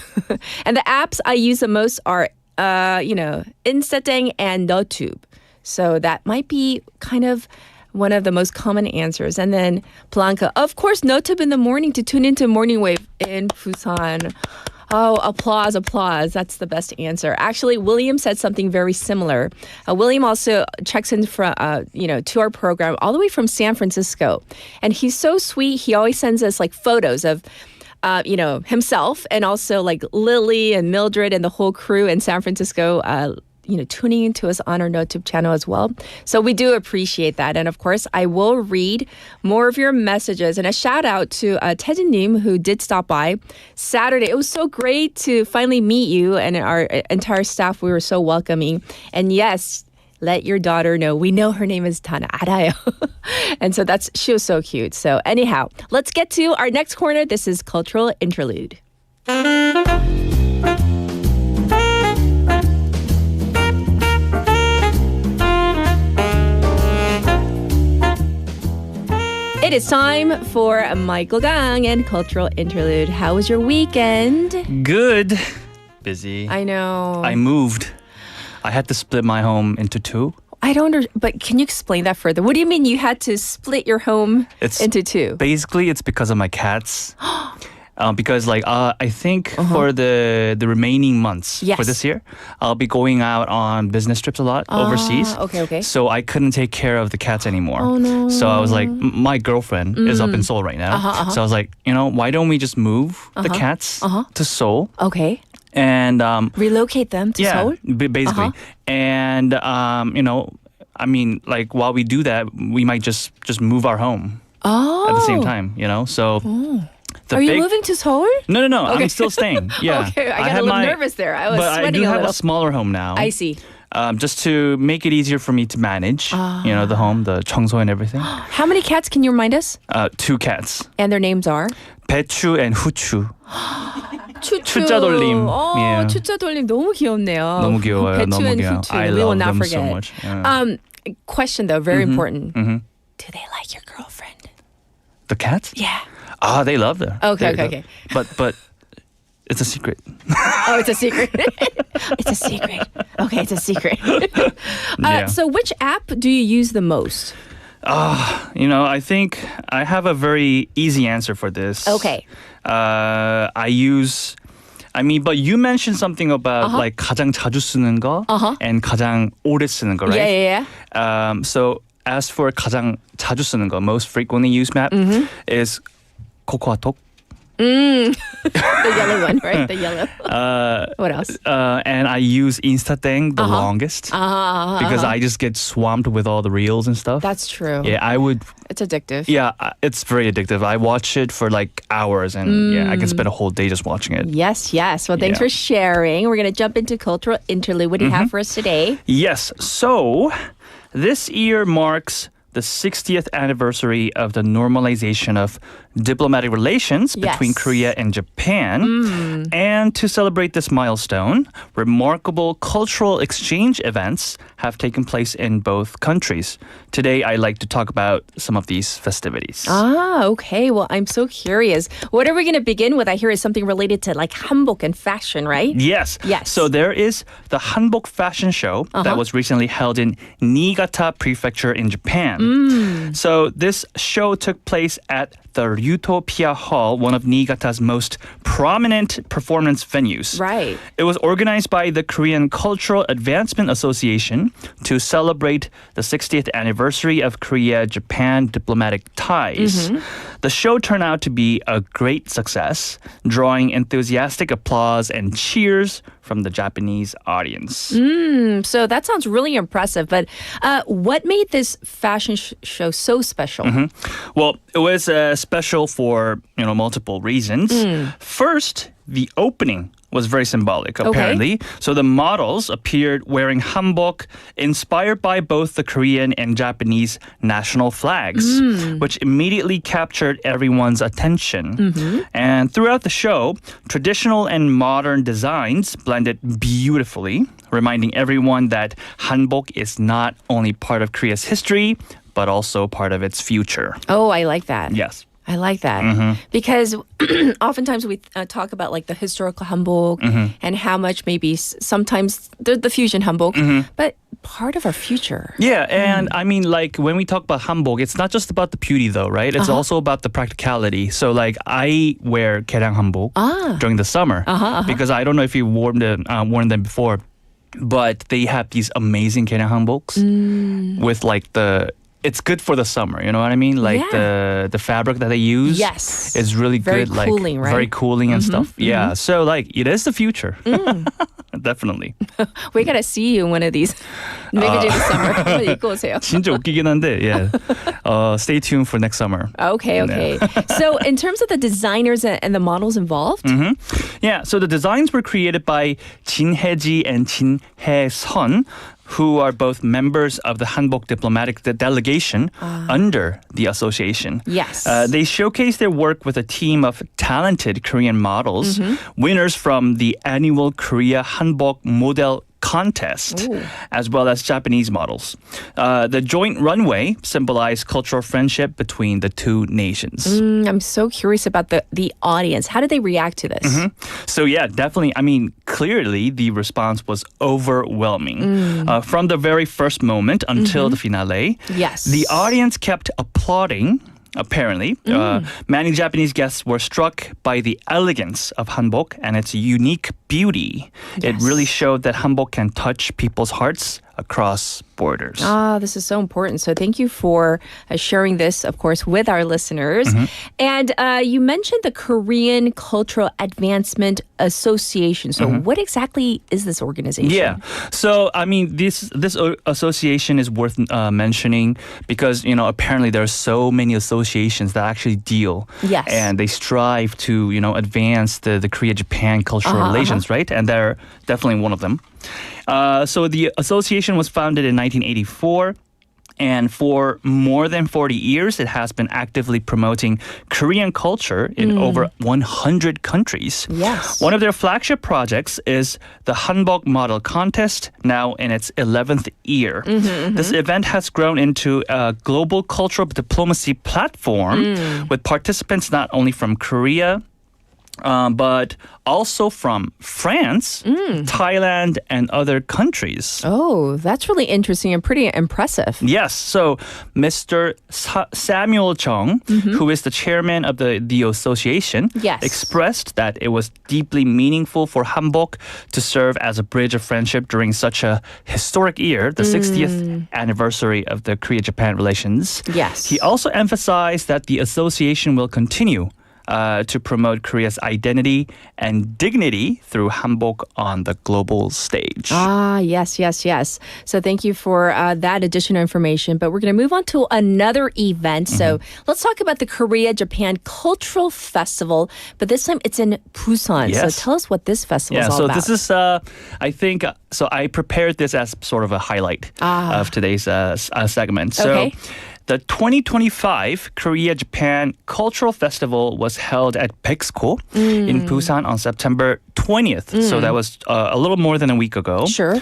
And the apps I use the most are, Instadang and NoTube. So that might be kind of one of the most common answers. And then Blanca, of course, NoTube in the morning to tune into Morning Wave in Busan. Oh, applause. That's the best answer. Actually, William said something very similar. William also checks in from, to our program all the way from San Francisco. And he's so sweet. He always sends us like photos of, himself and also like Lily and Mildred and the whole crew in San Francisco tuning into us on our YouTube channel as well. So we do appreciate that. And of course, I will read more of your messages. And a shout out to Taejin-nim, who did stop by Saturday. It was so great to finally meet you and our entire staff. We were so welcoming. And yes, let your daughter know. We know her name is Tana. 알아요. And so she was so cute. So anyhow, let's get to our next corner. This is Cultural Interlude. It is time for Michael Gang and Cultural Interlude. How was your weekend? Good. Busy. I know. I moved. I had to split my home into two. I don't but can you explain that further? What do you mean you had to split your home into two? Basically, it's because of my cats. Because I think for the remaining months for this year, I'll be going out on business trips a lot overseas. Okay. So I couldn't take care of the cats anymore. Oh, no. So I was like, my girlfriend is up in Seoul right now. So I was like, why don't we just move the cats to Seoul? Okay. And relocate them to Seoul? Basically. And while we do that, we might just move our home at the same time, So Are you moving to Seoul? No. Okay. I'm still staying. Yeah. Okay, I got a little nervous there. I was sweating a little. But I do have a smaller home now. I see. Just to make it easier for me to manage, the home, the 청소 and everything. How many cats can you remind us? 2 cats. And their names are? 배추 and 후추. 추자 돌림. Yeah. 추자 돌림 너무 귀엽네요. 너무 귀여워요. 배추 너무 and 귀여워. 후추. I We will love not them forget. so much. Yeah. Question though, very important. Mm-hmm. Do they like your girlfriend? The cats? Yeah. They love her. Okay. But it's a secret. Oh, it's a secret. It's a secret. Okay, it's a secret. So which app do you use the most? I think I have a very easy answer for this. Okay. But you mentioned something about like 가장 자주 쓰는 거 and 가장 오래 쓰는 거, right? Yeah. So as for 가장 자주 쓰는 거, most frequently used map is 카카오톡. The yellow one, right? The yellow. What else? And I use Instathang the longest because I just get swamped with all the reels and stuff. That's true. Yeah, I would. It's addictive. Yeah, it's very addictive. I watch it for like hours and I can spend a whole day just watching it. Yes. Well, thanks for sharing. We're going to jump into Cultural Interlude. What do you have for us today? Yes. So this year marks the 60th anniversary of the normalization of diplomatic relations between Korea and Japan. And to celebrate this milestone, remarkable cultural exchange events have taken place in both countries. Today, I'd like to talk about some of these festivities. Okay. Well, I'm so curious. What are we going to begin with? I hear is something related to like hanbok and fashion, right? Yes. So there is the hanbok fashion show that was recently held in Niigata Prefecture in Japan. So this show took place at the Ryutopia Hall, one of Niigata's most prominent performance venues. Right. It was organized by the Korean Cultural Advancement Association to celebrate the 60th anniversary of Korea-Japan diplomatic ties. The show turned out to be a great success, drawing enthusiastic applause and cheers from the Japanese audience. So that sounds really impressive. But what made this fashion show so special? Well, it was special for multiple reasons. First, the opening was very symbolic, apparently. So the models appeared wearing hanbok inspired by both the Korean and Japanese national flags, which immediately captured everyone's attention. And throughout the show, traditional and modern designs blended beautifully, reminding everyone that hanbok is not only part of Korea's history, but also part of its future. Oh, I like that. Yes. I like that because oftentimes we talk about like the historical hanbok and how much maybe sometimes the fusion hanbok, but part of our future. Yeah, and I mean like when we talk about hanbok, it's not just about the beauty though, right? It's also about the practicality. So like I wear kerang hanbok during the summer because I don't know if you worn them before, but they have these amazing kerang hanboks with like the it's good for the summer, you know what I mean? Like the fabric that they use is really very good. Cooling, like right? very cooling and stuff. Yeah. So like it is the future. Definitely. We gotta see you in one of these. Maybe during the summer. 한번 입고 오세요. 진짜 웃기긴 한데, yeah. Stay tuned for next summer. Okay. So in terms of the designers and the models involved? Yeah, so the designs were created by 진혜지 and 진혜선, who are both members of the Hanbok diplomatic delegation under the association. Yes. They showcase their work with a team of talented Korean models, winners from the annual Korea Hanbok Model contest, as well as Japanese models. The joint runway symbolized cultural friendship between the two nations. I'm so curious about the audience. How did they react to this? So yeah, definitely. I mean, clearly the response was overwhelming. From the very first moment until the finale, the audience kept applauding. Apparently, many Japanese guests were struck by the elegance of hanbok and its unique beauty. It really showed that hanbok can touch people's hearts across borders. This is so important. So thank you for sharing this, of course, with our listeners. And you mentioned the Korean Cultural Advancement Association. So what exactly is this organization? Yeah. So, I mean, this association is worth mentioning because, you know, apparently there are so many associations that actually deal. Yes. And they strive to, you know, advance the Korea-Japan cultural relations, right? And they're definitely one of them. So the association was founded in 1984. And for more than 40 years, it has been actively promoting Korean culture in over 100 countries. Yes. One of their flagship projects is the Hanbok Model Contest, now in its 11th year. This event has grown into a global cultural diplomacy platform with participants not only from Korea, but also from France, Thailand, and other countries. Oh, that's really interesting and pretty impressive. Yes. So Mr. Samuel Chung, who is the chairman of the association, expressed that it was deeply meaningful for Hanbok to serve as a bridge of friendship during such a historic year, the 60th anniversary of the Korea-Japan relations. Yes. He also emphasized that the association will continue to promote Korea's identity and dignity through hanbok on the global stage. Yes. So thank you for that additional information. But we're going to move on to another event. So let's talk about the Korea-Japan Cultural Festival. But this time it's in Busan. Yes. So tell us what this festival is all about. So this is, I think, so I prepared this as sort of a highlight of today's segment. So the 2025 Korea-Japan Cultural Festival was held at Pexco in Busan on September 20th. So that was a little more than a week ago. Sure.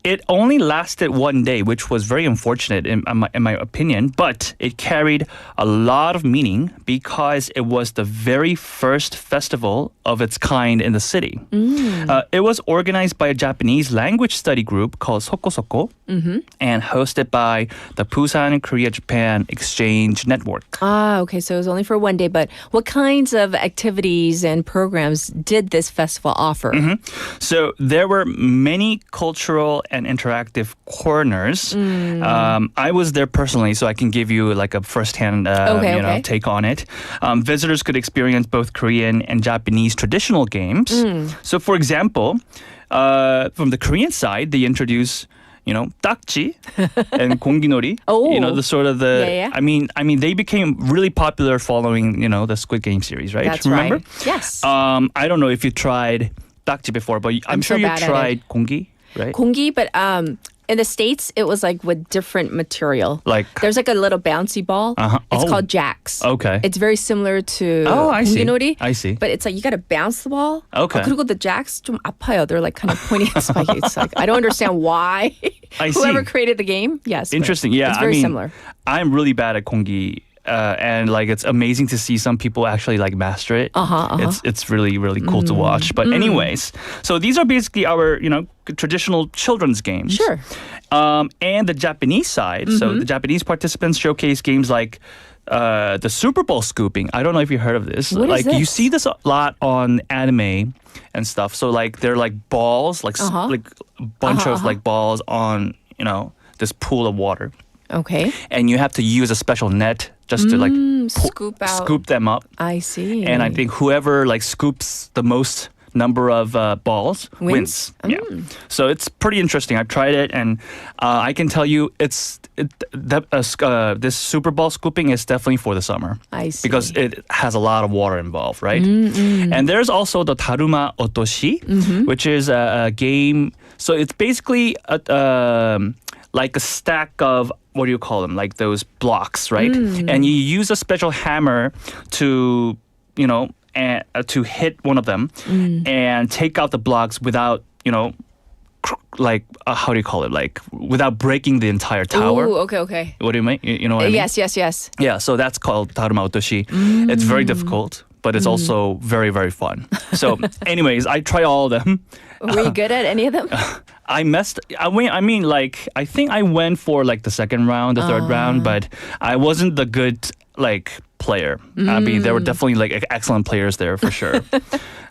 It only lasted one day, which was very unfortunate in my opinion, but it carried a lot of meaning because it was the very first festival of its kind in the city. It was organized by a Japanese language study group called Soko and hosted by the Busan Korea-Japan Exchange Network. Okay. So it was only for one day, but what kinds of activities and programs did this festival offer? So there were many cultural and interactive corners. I was there personally, so I can give you like a first-hand take on it. Visitors could experience both Korean and Japanese traditional games. So, for example, from the Korean side, they introduce 딱지 and 공기놀이. The sort of the. I mean, they became really popular following the Squid Game series, right? That's Remember? Right. Yes. I don't know if you tried 딱지 before, but I'm sure you tried 공기. Right? 공기, but in the States, it was like with different material. Like there's like a little bouncy ball. It's called jacks. Okay. It's very similar to I see. 공기놀이. I see. But it's like you got to bounce the ball. Okay. 그리고 the jacks 좀 아파요. They're like kind of pointy and spiky. It's like I don't understand why. Whoever created the game. Yes. Interesting. Yeah. It's very similar. I'm really bad at 공기. And like it's amazing to see some people actually like master it. It's really, really cool to watch. But anyways, so these are basically our traditional children's games. Sure. And the Japanese side, so the Japanese participants showcase games like the Super Bowl scooping. I don't know if you heard of this. What like is this? You see this a lot on anime and stuff. So like they're like balls, like like a bunch of like balls on this pool of water. Okay. And you have to use a special net just to like scoop them up. I see. And I think whoever like scoops the most number of balls wins. Yeah. So it's pretty interesting. I've tried it, and I can tell you this Super Bowl scooping is definitely for the summer. I see. Because it has a lot of water involved, right? And there's also the Daruma Otoshi, which is a game. So it's basically like a stack of, what do you call them? Like those blocks, right? And you use a special hammer to, to hit one of them and take out the blocks without, like, how do you call it? Like, without breaking the entire tower. Ooh, okay. What do you mean? You know what I mean? Yes. Yeah, so that's called Daruma Otoshi. It's very difficult, but it's also very, very fun. So anyways, I try all of them. Were you good at any of them? I think I went for like the second round, the third round, but I wasn't the good like player. I mean, there were definitely like excellent players there for sure.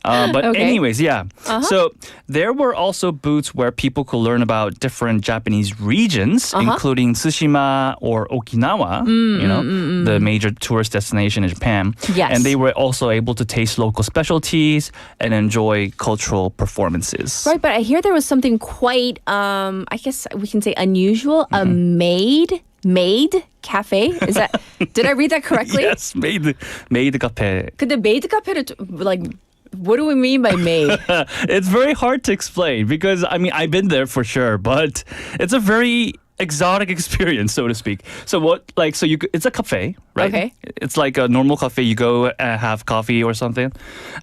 But anyways, yeah. So there were also booths where people could learn about different Japanese regions, including Tsushima or Okinawa, the major tourist destination in Japan. Yes. And they were also able to taste local specialties and enjoy cultural performances. Right, but I hear there was something quite, I guess we can say unusual, a maid cafe? Is that, did I read that correctly? Yes, maid cafe. 근데 maid ca페를 like, what do we mean by maid? It's very hard to explain because, I mean, I've been there for sure, but it's a very exotic experience, so to speak. So it's a cafe, right? Okay. It's like a normal cafe. You go have coffee or something.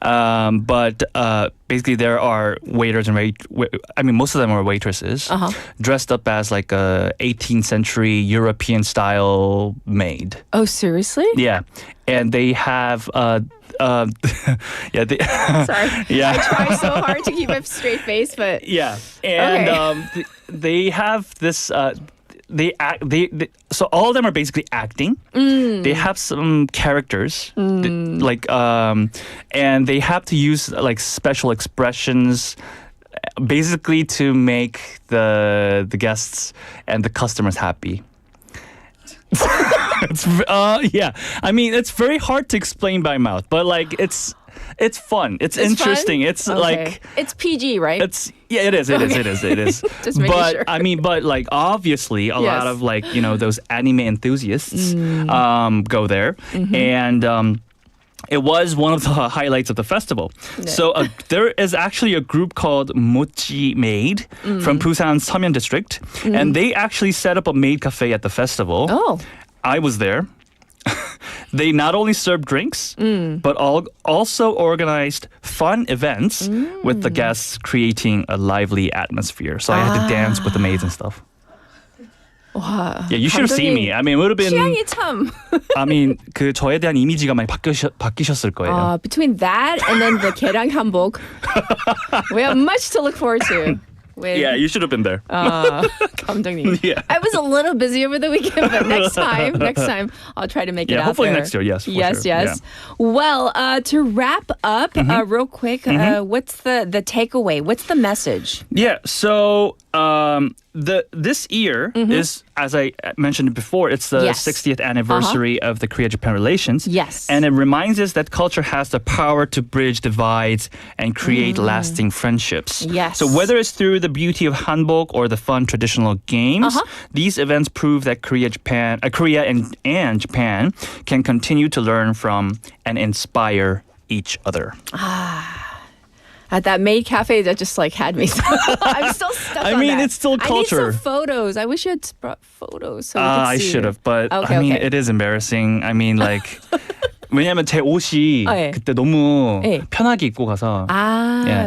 But basically there are waiters and most of them are waitresses dressed up as like a 18th century European style maid. Oh, seriously? Yeah. And they have sorry. Yeah. I try so hard to keep a straight face, but and they have this. So all of them are basically acting. They have some characters, and they have to use like special expressions, basically to make the guests and the customers happy. I mean, it's very hard to explain by mouth, but like it's fun. It's interesting. Fun? It's like it's PG, right? It is. Just making sure. I mean, but like obviously a lot of like, those anime enthusiasts go there. And it was one of the highlights of the festival. 네. So there is actually a group called Mochi Maid from Busan's Seomyeon district. And they actually set up a maid cafe at the festival. Oh. I was there. They not only served drinks, but also organized fun events with the guests, creating a lively atmosphere. So I had to dance with the maids and stuff. 와, Yeah, you should have seen me. I mean, it would have been. 취향이 참. I mean, 저에 대한 이미지가 많이 바뀌셨을 거예요. Between that and then the 계량 한복, we have much to look forward to. Yeah, you should have been there. 감독님. Yeah. I was a little busy over the weekend, but next time I'll try to make it out hopefully there. next year, yes. Yes. Yeah. Well, to wrap up real quick, what's the takeaway? What's the message? Yeah, so this year is, as I mentioned before, it's the 60th anniversary of the Korea-Japan relations. Yes. And it reminds us that culture has the power to bridge divides and create lasting friendships. Yes. So whether it's through the beauty of hanbok or the fun traditional games, these events prove that Korea and Japan can continue to learn from and inspire each other. At that maid cafe, that just like had me. I'm still stuck on that. It's still culture. I need some photos. I wish you had brought photos so we could see. I should have, but okay. It is embarrassing. I mean, like, 왜냐면 제 옷이 그때 너무 편하게 입고 가서.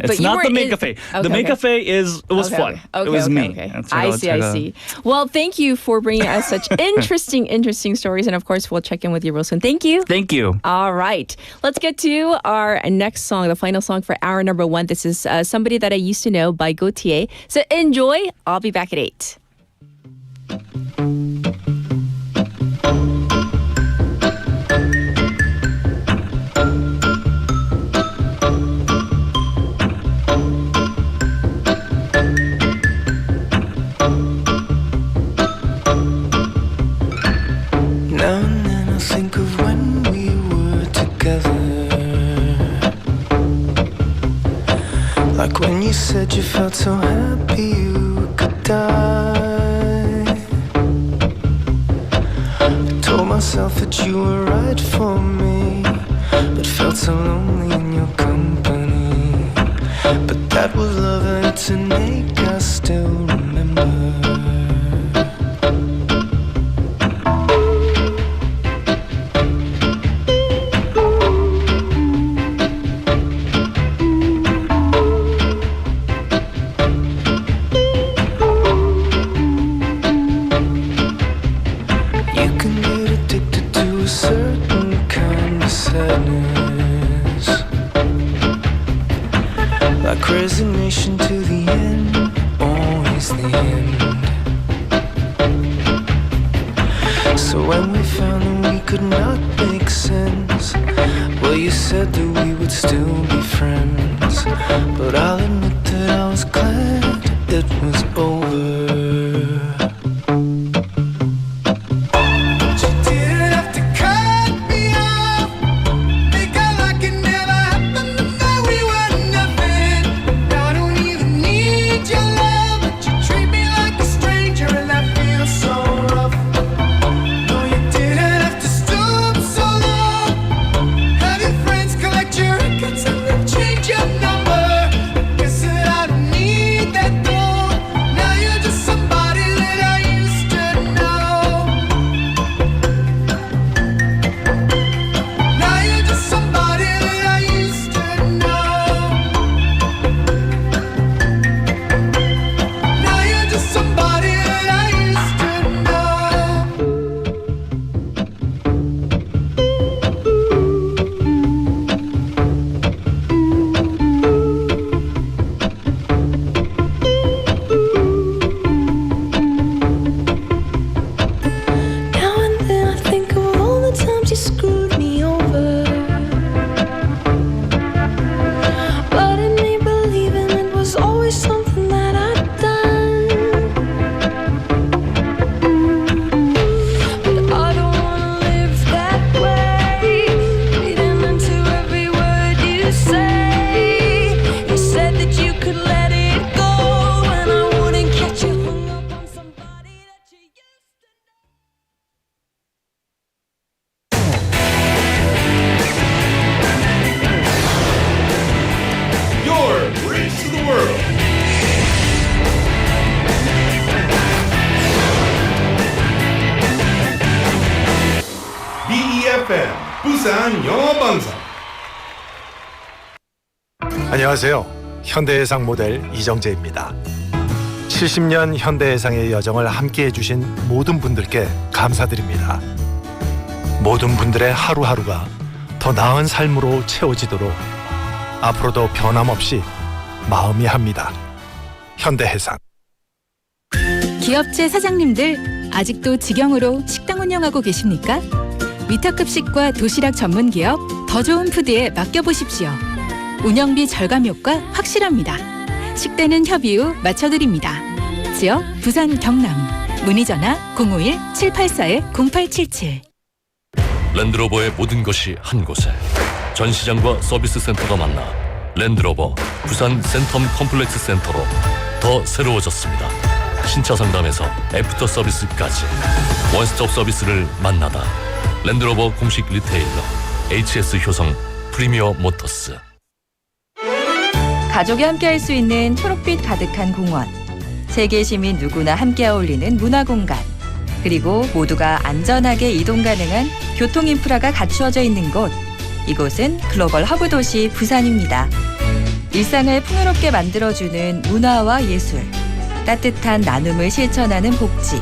It's not the maid cafe. The maid cafe was fun. It was me. I see. Well, thank you for bringing us such interesting stories. And of course, we'll check in with you real soon. Thank you. Thank you. All right. Let's get to our next song, the final song for hour number 1. This is Somebody That I Used to Know by Gautier. So enjoy. I'll be back at 8. said you felt so happy you could die. I told myself that you were right for me, but felt so lonely in your company. But that was love and it's an ache I still remember. Like resignation to the end, always the end. So when we found that we could not make sense, well, you said that we would still be friends. But I'll admit that I was glad it was over. 부산 영어방송. 안녕하세요. 현대해상 모델 이정재입니다. 70년 현대해상의 여정을 함께 해주신 모든 분들께 감사드립니다. 모든 분들의 하루하루가 더 나은 삶으로 채워지도록 앞으로도 변함없이 마음이 합니다. 현대해상. 기업체 사장님들 아직도 직영으로 식당 운영하고 계십니까? 위탁급식과 도시락 전문 기업 더 좋은 푸드에 맡겨보십시오. 운영비 절감 효과 확실합니다. 식대는 협의 후 맞춰드립니다. 지역 부산 경남. 문의전화 051-784-0877. 랜드로버의 모든 것이 한 곳에. 전시장과 서비스 센터가 만나 랜드로버 부산 센텀 컴플렉스 센터로 더 새로워졌습니다. 신차 상담에서 애프터 서비스까지 원스톱 서비스를 만나다. 랜드로버 공식 리테일러 HS 효성 프리미어 모터스. 가족이 함께할 수 있는 초록빛 가득한 공원, 세계 시민 누구나 함께 어울리는 문화공간, 그리고 모두가 안전하게 이동 가능한 교통 인프라가 갖추어져 있는 곳, 이곳은 글로벌 허브 도시 부산입니다. 일상을 풍요롭게 만들어주는 문화와 예술, 따뜻한 나눔을 실천하는 복지,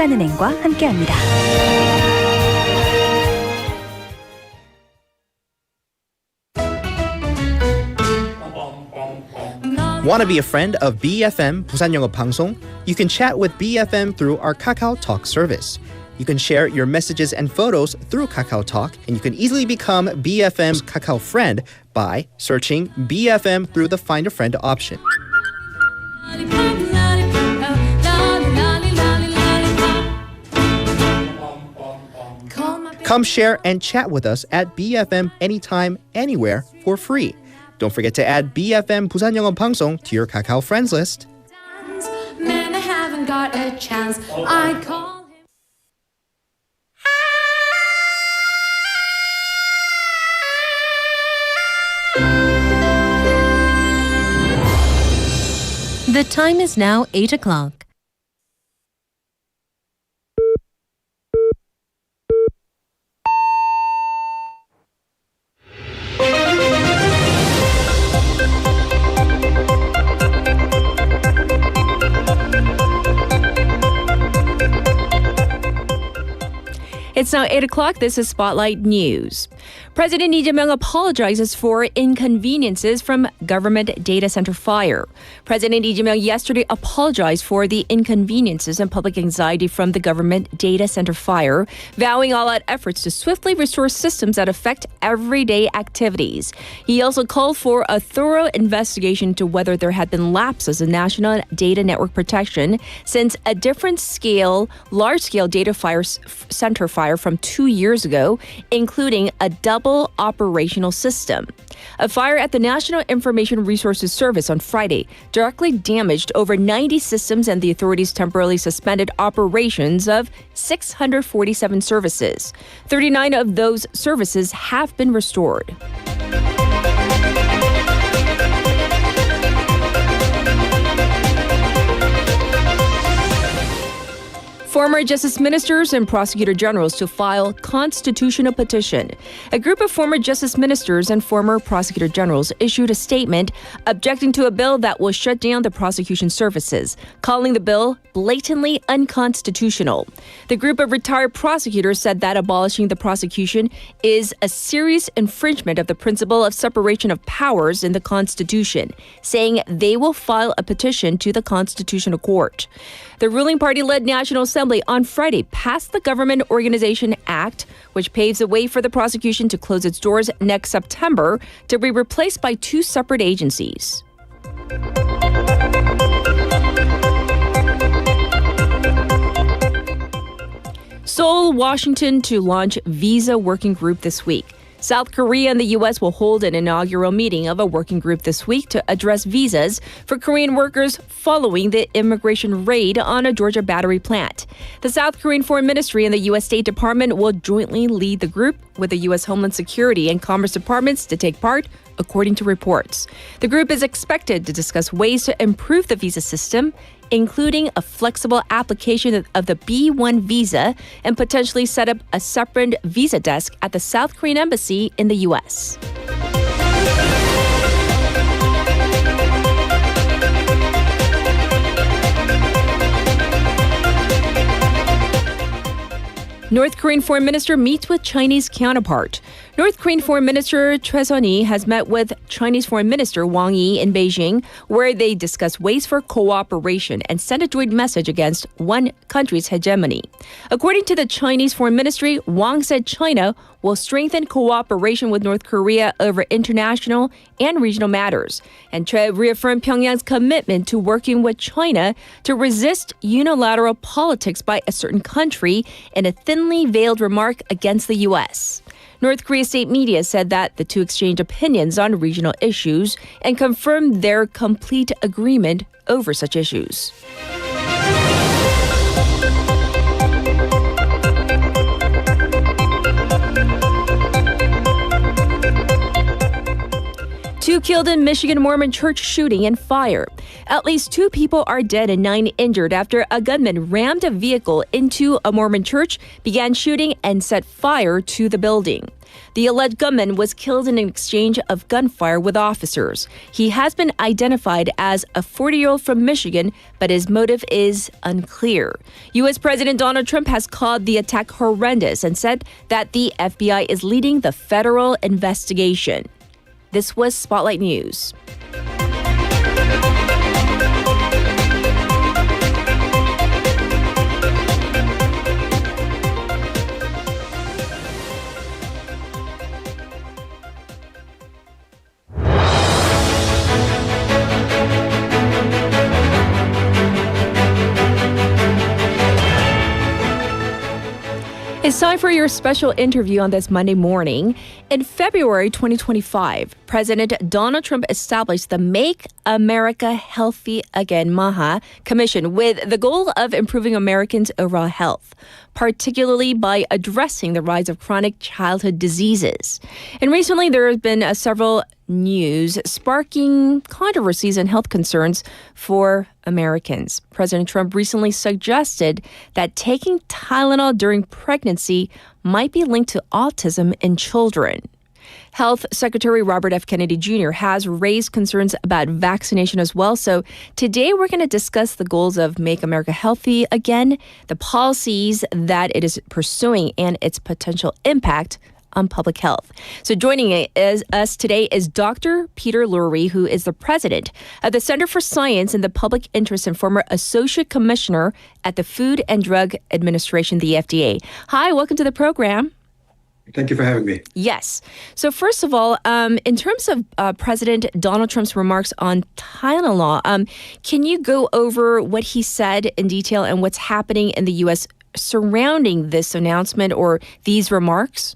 부산은행과 함께합니다. Want to be a friend of BFM Busan 영어 방송? You can chat with BFM through our KakaoTalk service. You can share your messages and photos through KakaoTalk, and you can easily become BFM's Kakao friend by searching BFM through the Find a Friend option. Come share and chat with us at BFM anytime, anywhere for free. Don't forget to add BFM Busan 영어 방송 to your Kakao friends list. Man, I haven't got a chance. I call him. The time is now 8 o'clock. It's now 8 o'clock. This is Spotlight News. President Lee Jae-myung apologizes for inconveniences from government data center fire. President Lee Jae-myung yesterday apologized for the inconveniences and public anxiety from the government data center fire, vowing all-out efforts to swiftly restore systems that affect everyday activities. He also called for a thorough investigation into whether there had been lapses in national data network protection since a large-scale data center fire from 2 years ago, including a double operational system. A fire at the National Information Resources Service on Friday directly damaged over 90 systems, and the authorities temporarily suspended operations of 647 services. 39 of those services have been restored. Former Justice Ministers and Prosecutor Generals to file constitutional petition. A group of former Justice Ministers and former Prosecutor Generals issued a statement objecting to a bill that will shut down the prosecution services, calling the bill blatantly unconstitutional. The group of retired prosecutors said that abolishing the prosecution is a serious infringement of the principle of separation of powers in the Constitution, saying they will file a petition to the Constitutional Court. The ruling party-led National Assembly on Friday passed the Government Organization Act, which paves the way for the prosecution to close its doors next September to be replaced by 2 separate agencies. Seoul, Washington to launch visa working group this week. South Korea and the U.S. will hold an inaugural meeting of a working group this week to address visas for Korean workers following the immigration raid on a Georgia battery plant. The South Korean Foreign Ministry and the U.S. State Department will jointly lead the group with the U.S. Homeland Security and Commerce Departments to take part, according to reports. The group is expected to discuss ways to improve the visa system, including a flexible application of the B-1 visa and potentially set up a separate visa desk at the South Korean Embassy in the U.S. North Korean Foreign Minister meets with Chinese counterpart. North Korean Foreign Minister Choi Sun-hee has met with Chinese Foreign Minister Wang Yi in Beijing, where they discuss ways for cooperation and send a joint message against one country's hegemony. According to the Chinese Foreign Ministry, Wang said China will strengthen cooperation with North Korea over international and regional matters. And Choi reaffirmed Pyongyang's commitment to working with China to resist unilateral politics by a certain country in a thinly veiled remark against the U.S. North Korea state media said that the two exchanged opinions on regional issues and confirmed their complete agreement over such issues. Two 2 killed in Michigan Mormon church shooting and fire. At least 2 people are dead and 9 injured after a gunman rammed a vehicle into a Mormon church, began shooting, and set fire to the building. The alleged gunman was killed in an exchange of gunfire with officers. He has been identified as a 40-year-old from Michigan, but his motive is unclear. U.S. President Donald Trump has called the attack horrendous and said that the FBI is leading the federal investigation. This was Spotlight News. It's time for your special interview on this Monday morning. In February 2025, President Donald Trump established the Make America Healthy Again MAHA Commission with the goal of improving Americans' overall health, particularly by addressing the rise of chronic childhood diseases. And recently, there have been several news sparking controversies and health concerns for Americans. President Trump recently suggested that taking Tylenol during pregnancy might be linked to autism in children. Health Secretary Robert F. Kennedy Jr. has raised concerns about vaccination as well. So today we're going to discuss the goals of Make America Healthy Again, the policies that it is pursuing, and its potential impact on public health. So joining us today is Dr. Peter Lurie, who is the president of the Center for Science in the Public Interest and former associate commissioner at the Food and Drug Administration, the FDA. Hi, welcome to the program. Thank you for having me. Yes. So first of all, in terms of President Donald Trump's remarks on Tylenol, can you go over what he said in detail and what's happening in the U.S. surrounding this announcement or these remarks?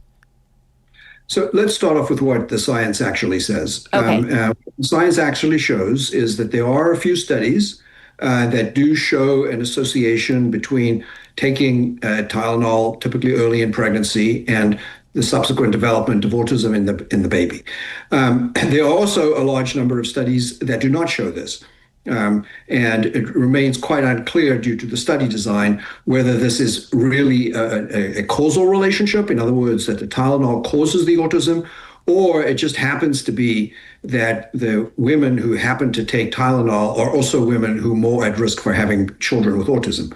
So let's start off with what the science actually says. Okay. What science actually shows is that there are a few studies that do show an association between taking Tylenol, typically early in pregnancy, and the subsequent development of autism in the baby. There are also a large number of studies that do not show this. And it remains quite unclear due to the study design whether this is really a causal relationship, in other words, that the Tylenol causes the autism, or it just happens to be that the women who happen to take Tylenol are also women who are more at risk for having children with autism.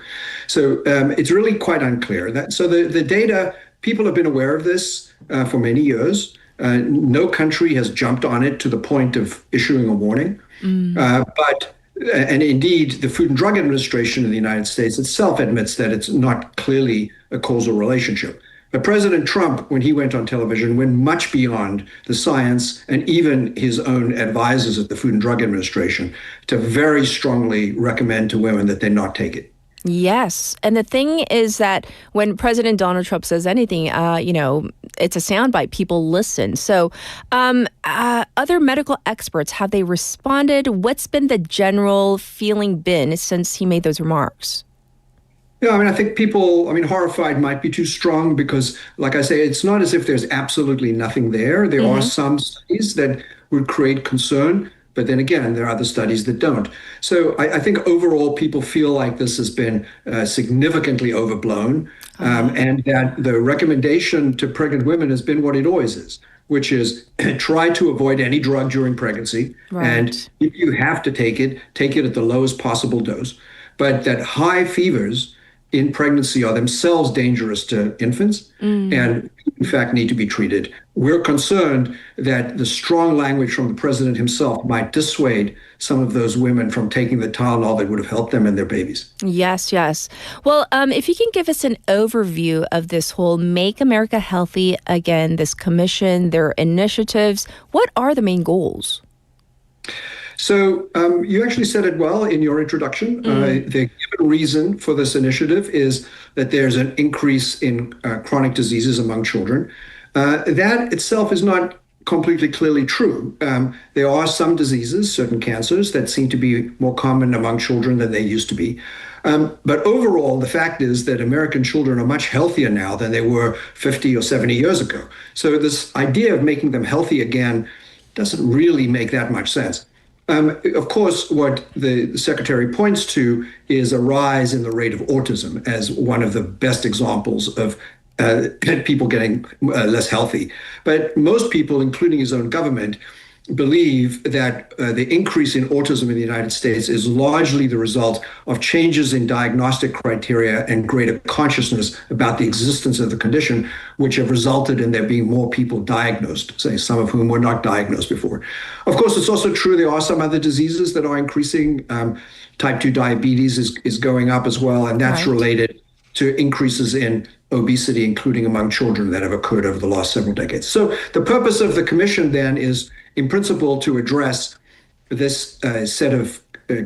So it's really quite unclear. So the data, people have been aware of this for many years. No country has jumped on it to the point of issuing a warning. And indeed, the Food and Drug Administration in the United States itself admits that it's not clearly a causal relationship. But President Trump, when he went on television, went much beyond the science and even his own advisors at the Food and Drug Administration to very strongly recommend to women that they not take it. Yes. And the thing is that when President Donald Trump says anything, it's a soundbite. People listen. So other medical experts, have they responded? What's been the general feeling been since he made those remarks? Yeah, I think people, horrified might be too strong because, like I say, it's not as if there's absolutely nothing there. There are some studies that would create concern. But then again, there are other studies that don't. So I think overall, people feel like this has been significantly overblown, and that the recommendation to pregnant women has been what it always is, which is try to avoid any drug during pregnancy. Right. And if you have to take it at the lowest possible dose. But that high fevers in pregnancy are themselves dangerous to infants and in fact need to be treated. We're concerned that the strong language from the president himself might dissuade some of those women from taking the Tylenol that would have helped them and their babies. Yes, yes. Well, if you can give us an overview of this whole Make America Healthy Again, this commission, their initiatives, what are the main goals? So you actually said it well in your introduction. The given reason for this initiative is that there's an increase in chronic diseases among children. That itself is not completely clearly true. There are some diseases, certain cancers, that seem to be more common among children than they used to be. But overall, the fact is that American children are much healthier now than they were 50 or 70 years ago. So this idea of making them healthy again doesn't really make that much sense. Of course, what the secretary points to is a rise in the rate of autism as one of the best examples of people getting less healthy. But most people, including his own government, believe that the increase in autism in the United States is largely the result of changes in diagnostic criteria and greater consciousness about the existence of the condition, which have resulted in there being more people diagnosed, say some of whom were not diagnosed before. Of course, it's also true there are some other diseases that are increasing. Type 2 diabetes is going up as well, and that's related to increases in obesity, including among children, that have occurred over the last several decades. So the purpose of the commission then is, in principle, to address this set of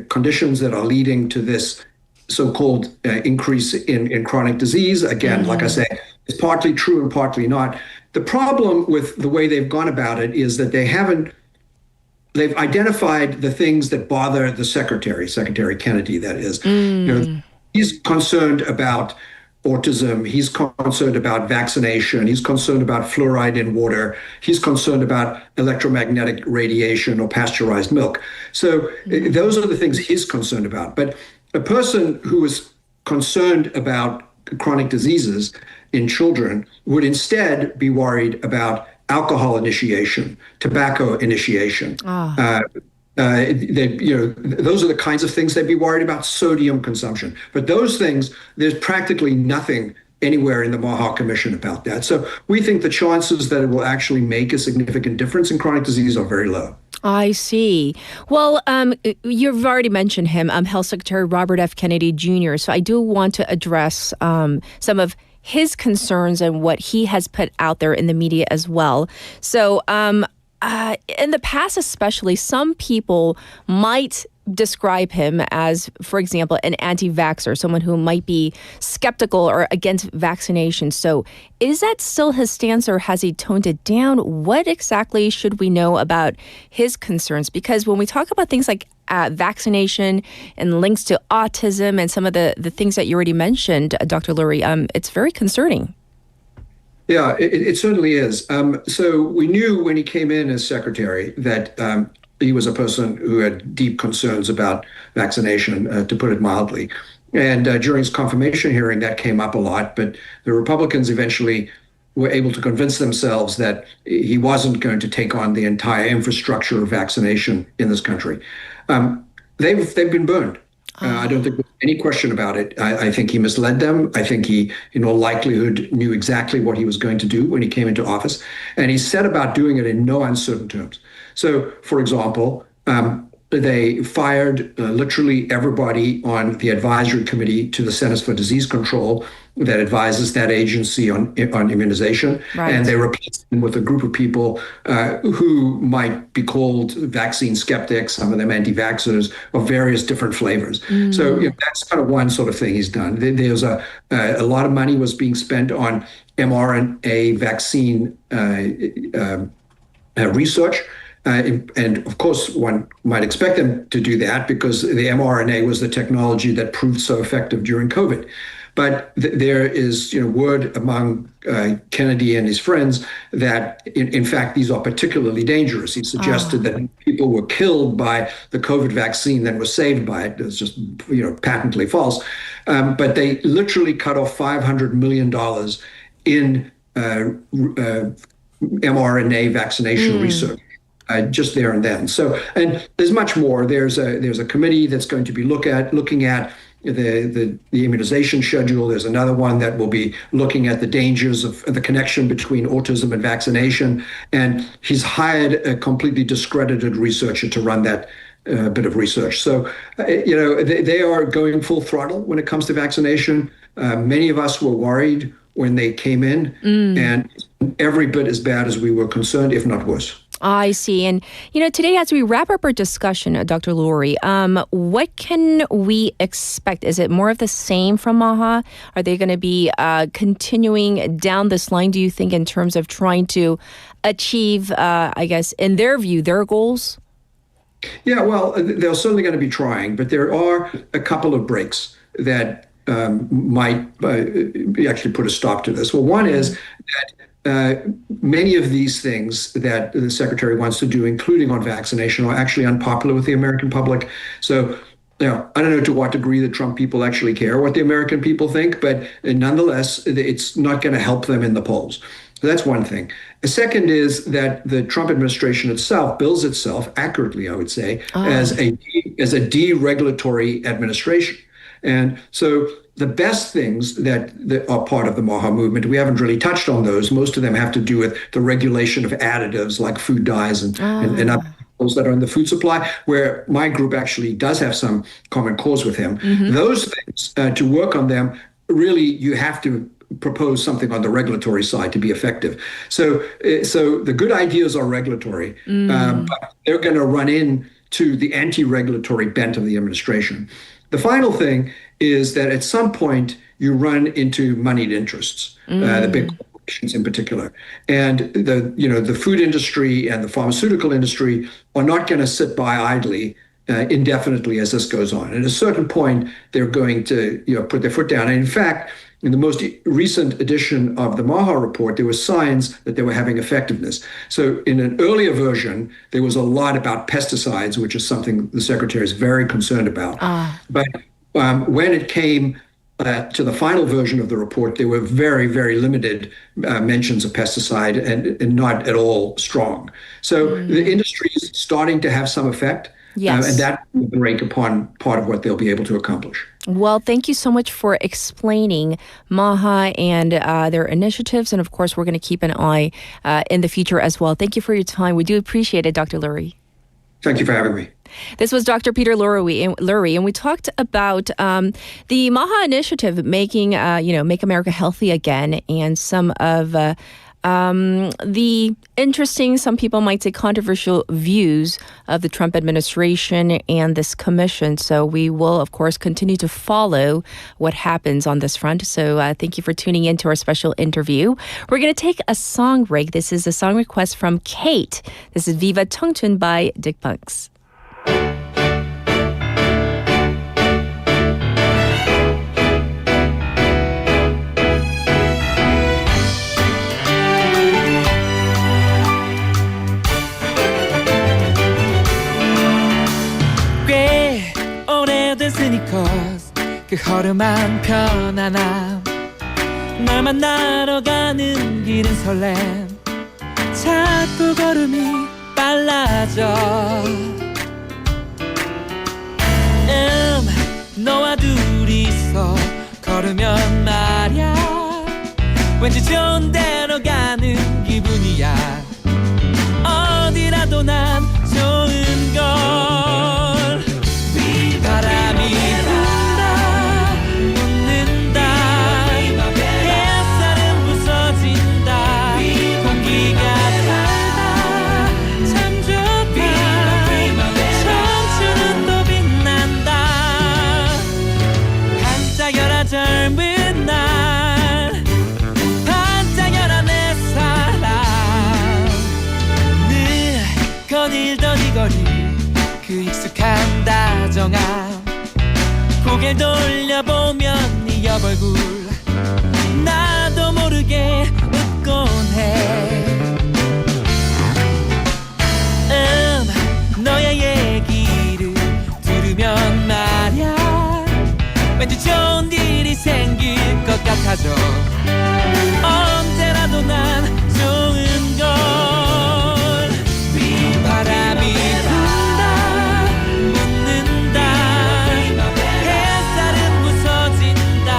conditions that are leading to this so-called increase in chronic disease. Again, like I say, it's partly true and partly not. The problem with the way they've gone about it is that they've identified the things that bother the Secretary Kennedy, that is. He's concerned about autism, he's concerned about vaccination, he's concerned about fluoride in water, he's concerned about electromagnetic radiation or pasteurized milk. So those are the things he's concerned about. But a person who is concerned about chronic diseases in children would instead be worried about alcohol initiation, tobacco initiation. Those are the kinds of things they'd be worried about, sodium consumption. But those things, there's practically nothing anywhere in the Maha Commission about that. So we think the chances that it will actually make a significant difference in chronic disease are very low. I see. Well, you've already mentioned him, Health Secretary Robert F. Kennedy Jr. So I do want to address some of his concerns and what he has put out there in the media as well. So in the past especially, some people might describe him as, for example, an anti-vaxxer, someone who might be skeptical or against vaccination. So is that still his stance, or has he toned it down? What exactly should we know about his concerns? Because when we talk about things like vaccination and links to autism and some of the things that you already mentioned, Dr. Lurie, it's very concerning. Yeah, it certainly is. So we knew when he came in as secretary that he was a person who had deep concerns about vaccination, to put it mildly. And during his confirmation hearing, that came up a lot. But the Republicans eventually were able to convince themselves that he wasn't going to take on the entire infrastructure of vaccination in this country. They've been burned. I don't think there's any question about it. I think he misled them. I think he, in all likelihood, knew exactly what he was going to do when he came into office. And he set about doing it in no uncertain terms. So, for example, they fired literally everybody on the advisory committee to the Centers for Disease Control that advises that agency on immunization. Right. And they replaced them with a group of people who might be called vaccine skeptics, some of them anti-vaxxers of various different flavors. So that's kind of one sort of thing he's done. There's a lot of money was being spent on mRNA vaccine research. And of course, one might expect them to do that because the mRNA was the technology that proved so effective during COVID. But there is, word among Kennedy and his friends that, in fact, these are particularly dangerous. He suggested that people were killed by the COVID vaccine than were saved by it. It's just, patently false. But they literally cut off $500 million in mRNA vaccination research. Just there and then. So, and there's much more. There's a committee that's going to be looking at the immunization schedule. There's another one that will be looking at the dangers of the connection between autism and vaccination. And he's hired a completely discredited researcher to run that bit of research. So, they are going full throttle when it comes to vaccination. Many of us were worried when they came in, and every bit as bad as we were concerned, if not worse. I see. And, today as we wrap up our discussion, Dr. Lurie, what can we expect? Is it more of the same from Maha? Are they going to be continuing down this line, do you think, in terms of trying to achieve, in their view, their goals? Yeah, well, they're certainly going to be trying, but there are a couple of breaks that might actually put a stop to this. Well, one is that many of these things that the secretary wants to do, including on vaccination, are actually unpopular with the American public. So, I don't know to what degree the Trump people actually care what the American people think, but nonetheless, it's not going to help them in the polls. So that's one thing. The second is that the Trump administration itself bills itself accurately, I would say, as a deregulatory administration. And so the best things that are part of the MAHA movement, we haven't really touched on those. Most of them have to do with the regulation of additives like food dyes and other chemicals that are in the food supply, where my group actually does have some common cause with him. Those things, to work on them, really you have to propose something on the regulatory side to be effective. So the good ideas are regulatory, but they're going to run into the anti-regulatory bent of the administration. The final thing is that at some point you run into moneyed interests, the big corporations in particular, and the food industry and the pharmaceutical industry are not going to sit by idly indefinitely as this goes on. At a certain point, they're going to put their foot down. And in fact, in the most recent edition of the MAHA report, there were signs that they were having effectiveness. So in an earlier version, there was a lot about pesticides, which is something the secretary is very concerned about. But when it came to the final version of the report, there were very, very limited mentions of pesticide and not at all strong. So the industry is starting to have some effect. Yes. And that will break upon part of what they'll be able to accomplish. Well, thank you so much for explaining MAHA and their initiatives. And of course, we're going to keep an eye in the future as well. Thank you for your time. We do appreciate it, Dr. Lurie. Thank you for having me. This was Dr. Peter Lurie, and we talked about the MAHA initiative, making, Make America Healthy Again, and some of the interesting, some people might say controversial views of the Trump administration and this commission. So we will, of course, continue to follow what happens on this front. So thank you for tuning in to our special interview. We're going to take a song break. This is a song request from Kate. This is Viva Tongchun by Dick Punks. 그 허름한 편안함 널 만나러 가는 길은 설렘 자꾸 걸음이 빨라져 너와 둘이서 걸으면 말야 왠지 좋은 데로 가는 기분이야 어디라도 난 좋은 걸 바람이 젊은 날 반짝여라 내 사랑 늘 거닐던 이 거리 그 익숙한 다정함 고개를 돌려보면 네 옆얼굴 나도 모르게 웃곤 해 너의 얘기를 들으면 말야 왠지 좋은 일이 생길 것 같아져 언제라도 난 좋은 걸 바람이 분다 웃는다 햇살은 부서진다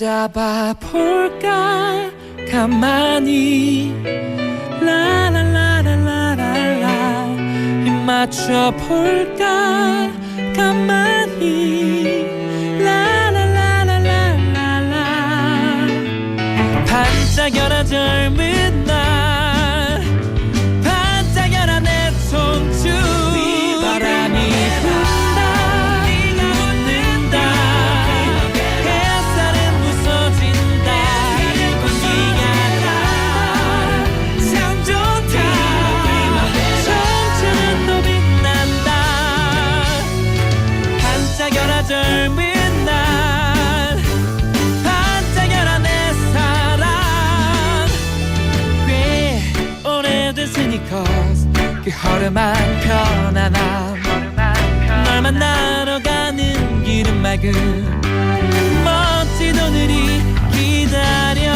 손잡아 볼까 가만히 라라라라라라라 입 맞춰 볼까 가만히 라라라라라라라 반짝여라 젊은 날 반짝여라 내 손주 바람이 분다 네가 웃는다 햇살은 부서진다 공기가 다 참 좋다 청춘은 또 빛난다 반짝여라 젊은 날 반짝여라 내 사랑 꽤 오래됐으니까 그 허름한 편안함 널 만나러 가는 길은 맑은 멋진 오늘이 기다려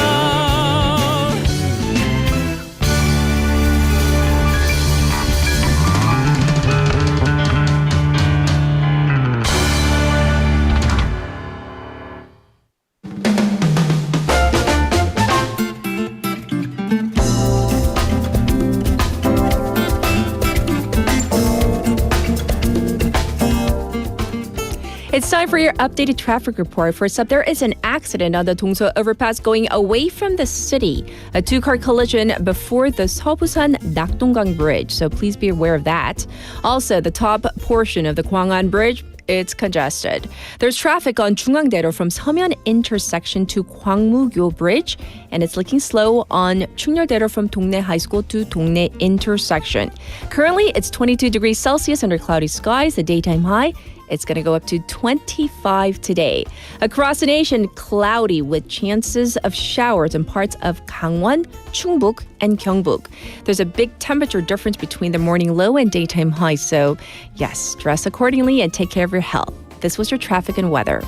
It's time for your updated traffic report. First up, there is an accident on the Dongso overpass going away from the city. A two-car collision before the Seobusan Nakdonggang Bridge, so please be aware of that. Also, the top portion of the Gwangan Bridge, it's congested. There's traffic on 중앙대로 from Seomyeon intersection to Gwangmugyo Bridge, and it's looking slow on Chungnyeol대로 from Dongnae High School to Dongnae intersection. Currently, it's 22 degrees Celsius under cloudy skies, the daytime high. It's going to go up to 25 today. Across the nation, cloudy with chances of showers in parts of Gangwon, Chungbuk, and Gyeongbuk. There's a big temperature difference between the morning low and daytime high, so yes, dress accordingly and take care of your health. This was your traffic and weather.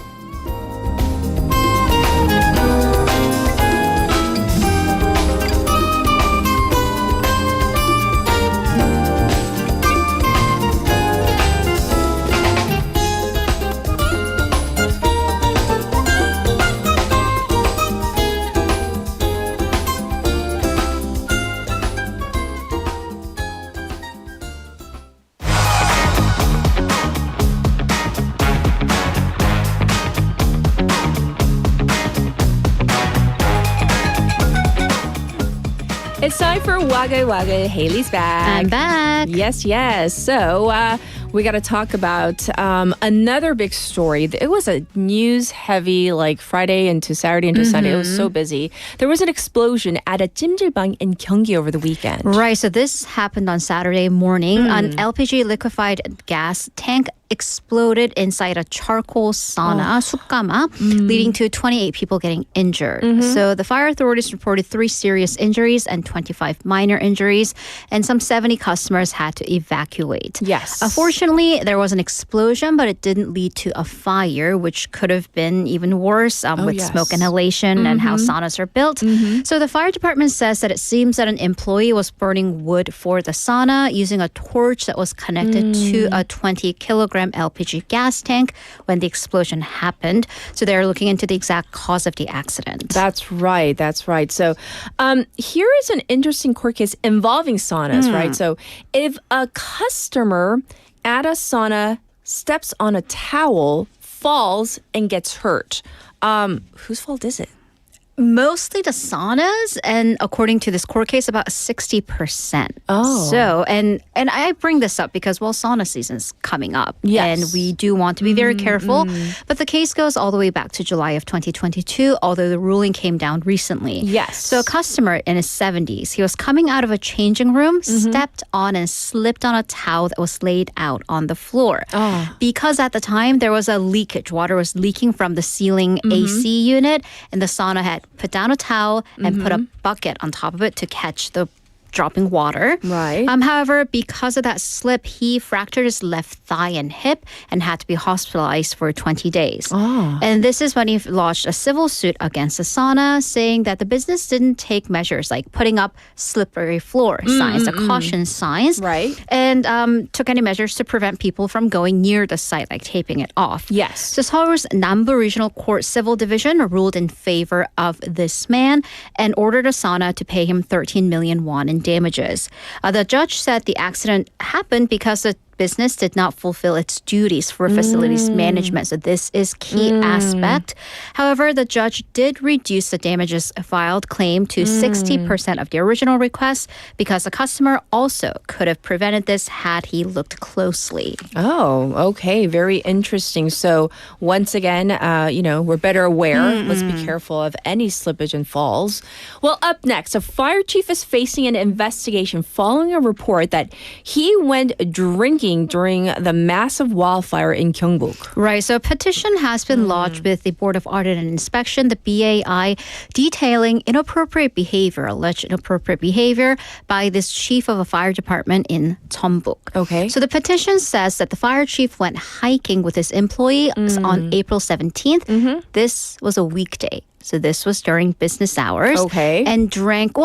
It's time for Wa글와글. Haley's back. I'm back. Yes. So we got to talk about another big story. It was a news-heavy, like Friday into Saturday into Sunday. It was so busy. There was an explosion at a 찜질방 in Gyeonggi over the weekend. Right. So this happened on Saturday morning. An LPG liquefied gas tank exploded inside a charcoal sauna, sukgama, leading to 28 people getting injured. So the fire authorities reported 3 serious injuries and 25 minor injuries, and some 70 customers had to evacuate. Yes. Fortunately, there was an explosion, but it didn't lead to a fire, which could have been even worse with smoke inhalation and how saunas are built. So the fire department says that it seems that an employee was burning wood for the sauna using a torch that was connected to a 20-kilogram LPG gas tank when the explosion happened. So they're looking into the exact cause of the accident. That's right. So here is an interesting court case involving saunas, right? So if a customer at a sauna steps on a towel, falls, and gets hurt, whose fault is it? Mostly the saunas, and according to this court case, about 60%. Oh. So, and I bring this up because, well, sauna season's coming up. Yes. And we do want to be very careful. But the case goes all the way back to July of 2022, although the ruling came down recently. Yes. So a customer in his 70s, he was coming out of a changing room, stepped on and slipped on a towel that was laid out on the floor. Because at the time, there was a leakage. Water was leaking from the ceiling AC unit, and the sauna had put down a towel and put a bucket on top of it to catch the dropping water. Right. However, because of that slip, he fractured his left thigh and hip and had to be hospitalized for 20 days. Oh. And this is when he lodged a civil suit against the sauna, saying that the business didn't take measures like putting up slippery floor signs, the caution signs, right, and took any measures to prevent people from going near the site, like taping it off. Yes. So Seoul's Nambu Regional Court Civil Division ruled in favor of this man and ordered a sauna to pay him 13 million won in damages. The judge said the accident happened because the business did not fulfill its duties for facilities management. So this is key aspect. However, the judge did reduce the damages filed claim to 60% of the original request because the customer also could have prevented this had he looked closely. Oh, okay. Very interesting. So once again, we're better aware. Let's be careful of any slippage and falls. Well, up next, a fire chief is facing an investigation following a report that he went drinking during the massive wildfire in Gyeongbuk. Right. So a petition has been lodged with the Board of Audit and Inspection, the BAI, detailing alleged inappropriate behavior by this chief of a fire department in Jeonbuk. Okay. So the petition says that the fire chief went hiking with his employee on April 17th. This was a weekday. So this was during business hours. Okay. And drank,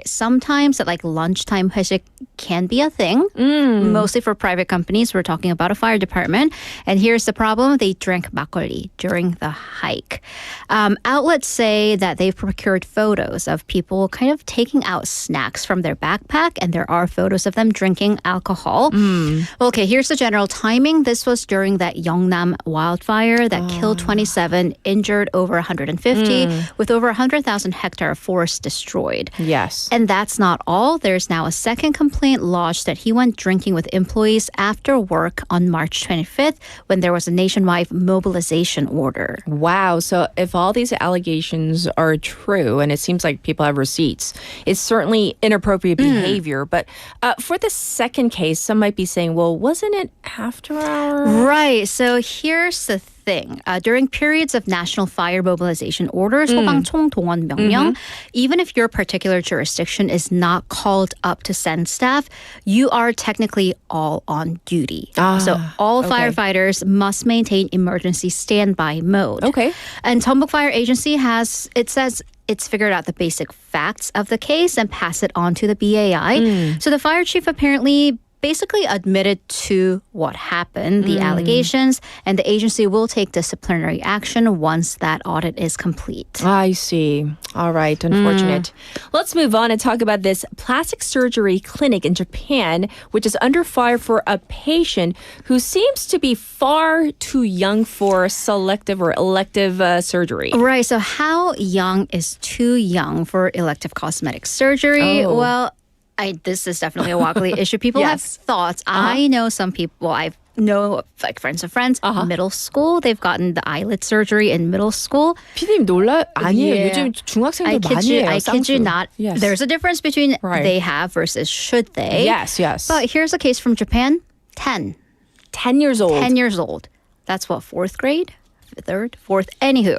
sometimes at like lunchtime 회식 can be a thing. Mostly for private companies. We're talking about a fire department. And here's the problem. They drank makgeolli during the hike. Outlets say that they've procured photos of people kind of taking out snacks from their backpack. And there are photos of them drinking alcohol. Okay, here's the general timing. This was during that Yeongnam wildfire that killed 27, injured over 150. With over 100,000 hectare of forest destroyed. Yes. And that's not all. There's now a second complaint lodged that he went drinking with employees after work on March 25th when there was a nationwide mobilization order. Wow. So if all these allegations are true, and it seems like people have receipts, it's certainly inappropriate behavior. But for the second case, some might be saying, well, wasn't it after hours? Right. So here's the thing. During periods of national fire mobilization orders, 소방총 동원 명령, even if your particular jurisdiction is not called up to send staff, you are technically all on duty. So all firefighters must maintain emergency standby mode. Okay. And Jeonbuk Fire Agency says it's figured out the basic facts of the case and pass it on to the BAI. So the fire chief apparently basically admitted to what happened, the allegations, and the agency will take disciplinary action once that audit is complete. I see. All right. Unfortunate. Let's move on and talk about this plastic surgery clinic in Japan, which is under fire for a patient who seems to be far too young for selective or elective surgery. Right. So how young is too young for elective cosmetic surgery? Oh. Well, this is definitely a wobbly issue. People have thoughts. I know some people, I know like friends of friends, middle school, they've gotten the eyelid surgery in middle school. 피디님 아니에요. 요즘 중학생들 많이 해요. I kid you not. Yes. There's a difference between they have versus should they. Yes. But here's a case from Japan. 10 years old. 10 years old. That's what, 4th grade? 3rd, 4th, anywho.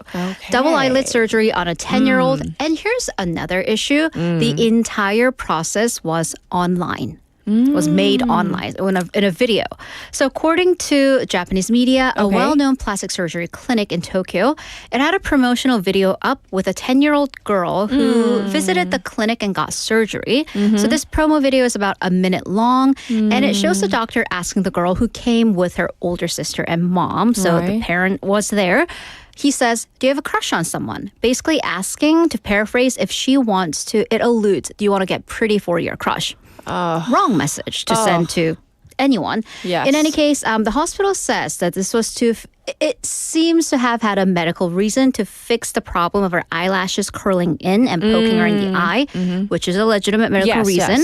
Double eyelid surgery on a 10-year-old. And here's another issue. The entire process was online. Was made online in a video. So according to Japanese media, a well-known plastic surgery clinic in Tokyo, it had a promotional video up with a 10-year-old girl who visited the clinic and got surgery. So this promo video is about a minute long, and it shows the doctor asking the girl who came with her older sister and mom, so the parent was there. He says, do you have a crush on someone? Basically asking, to paraphrase, if she wants to, it alludes, do you want to get pretty for your crush? Wrong message to send to anyone. Yes. In any case, the hospital says that this was it seems to have had a medical reason to fix the problem of her eyelashes curling in and poking her in the eye, which is a legitimate medical reason.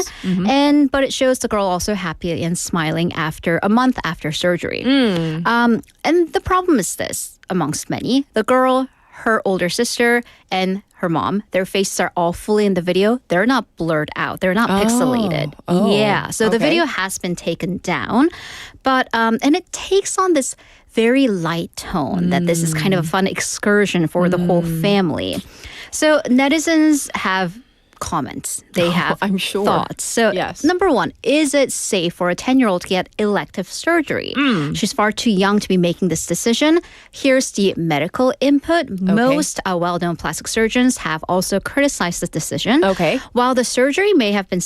But it shows the girl also happy and smiling after a month after surgery. And the problem is this, amongst many, the girl, her older sister, and her mom, their faces are all fully in the video. They're not blurred out. They're not pixelated. Yeah. So the video has been taken down. But, and it takes on this very light tone that this is kind of a fun excursion for the whole family. So netizens have comments. They have I'm sure. thoughts. So number one, is it safe for a 10-year-old to get elective surgery? She's far too young to be making this decision. Here's the medical input. Most well-known plastic surgeons have also criticized the decision. While the surgery may have been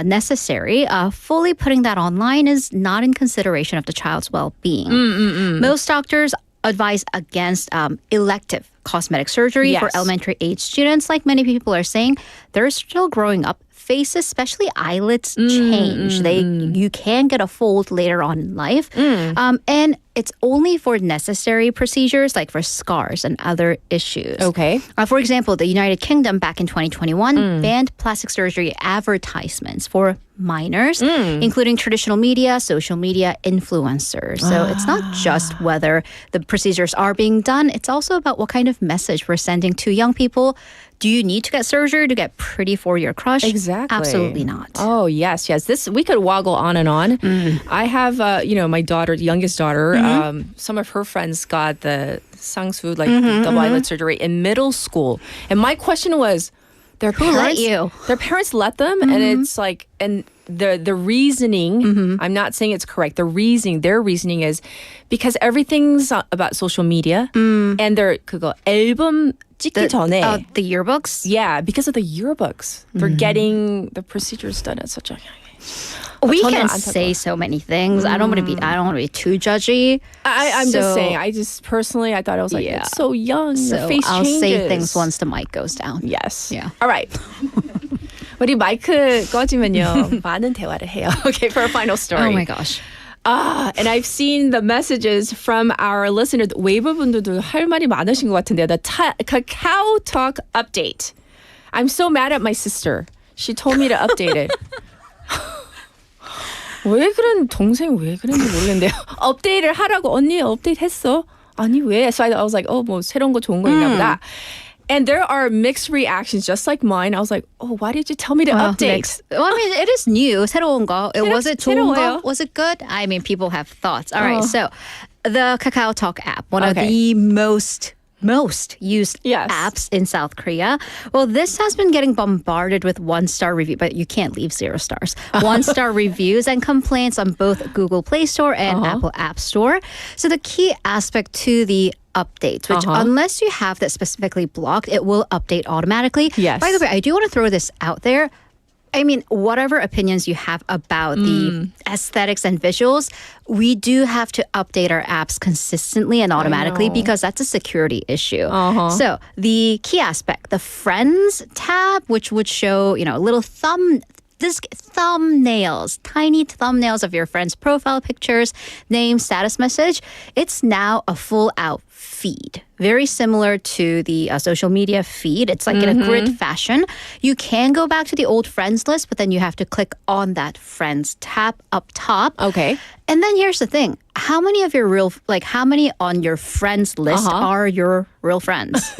necessary, fully putting that online is not in consideration of the child's well-being. Most doctors advise against elective cosmetic surgery for elementary age students. Like many people are saying, they're still growing up. Faces, especially eyelids, change. You can get a fold later on in life. And it's only for necessary procedures like for scars and other issues. For example, the United Kingdom back in 2021 banned plastic surgery advertisements for minors, including traditional media, social media, influencers. So it's not just whether the procedures are being done, it's also about what kind of message we're sending to young people. Do you need to get surgery to get pretty for your crush? Exactly. Absolutely not. Oh, yes. This we could woggle on and on. I have, my daughter, youngest daughter, some of her friends got the sangsu, like the eyelid surgery in middle school. And my question was, their parents let them, and it's like, and the reasoning, I'm not saying it's correct, their reasoning is because everything's about social media and their 앨범 찍기 전에 the yearbooks? Yeah, because of the yearbooks. They're getting the procedures done at such a young age. We can say so many things. I don't want to be too judgy. I'm just saying. Personally, I thought it was like it's so young. So the face I'll changes. say things once the mic goes down. Yes. Yeah. All right. 우리 마이크 꺼지면요 많은 대화를 해요. Okay, for a final story. Oh my gosh. And I've seen the messages from our listeners. 웨이브 분들도 할 말이 많으신 것 같은데요. The 카카오톡 update. I'm so mad at my sister. She told me to update it. 동생 왜 그랬는지 모르겠는데요. 업데이트를 하라고 언니 업데이트 했어? 아니 왜? So I was like, 뭐 새로운 거 좋은 거 있나 보다. And there are mixed reactions, just like mine. I was like, why did you tell me to update? Well, I mean, it is new. 새로운 거. Was it 좋은 거? Was it good? I mean, people have thoughts. All right, so the KakaoTalk app, one of the most used apps in South Korea. Well, this has been getting bombarded with 1-star review, but you can't leave 0 stars. 1-star reviews and complaints on both Google Play Store and Apple App Store. So the key aspect to the updates, which unless you have that specifically blocked, it will update automatically. Yes. By the way, I do want to throw this out there. I mean, whatever opinions you have about the aesthetics and visuals, we do have to update our apps consistently and automatically because that's a security issue. So the key aspect, the Friends tab, which would show, little thumbnails, tiny thumbnails of your friends' profile pictures, name, status message. It's now a full-out feed. Very similar to the social media feed. It's like in a grid fashion. You can go back to the old friends list, but then you have to click on that friends tab up top. Okay. And then here's the thing. How many on your friends list are your real friends?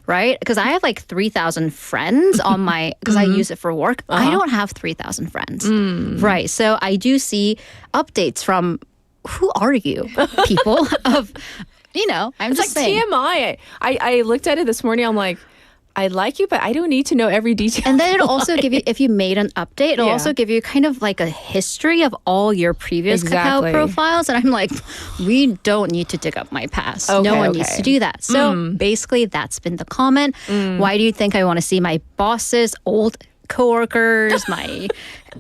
Right? Because I have like 3,000 friends on my, because I use it for work. I don't have 3,000 friends. Right. So I do see updates from, who are you, people of, I'm it's just like saying. TMI. I looked at it this morning. I'm like, I like you, but I don't need to know every detail. And then it'll also give you, if you made an update, it'll also give you kind of like a history of all your previous Kakao profiles. And I'm like, we don't need to dig up my past. No one needs to do that. So basically, that's been the comment. Why do you think I want to see my bosses, old coworkers, my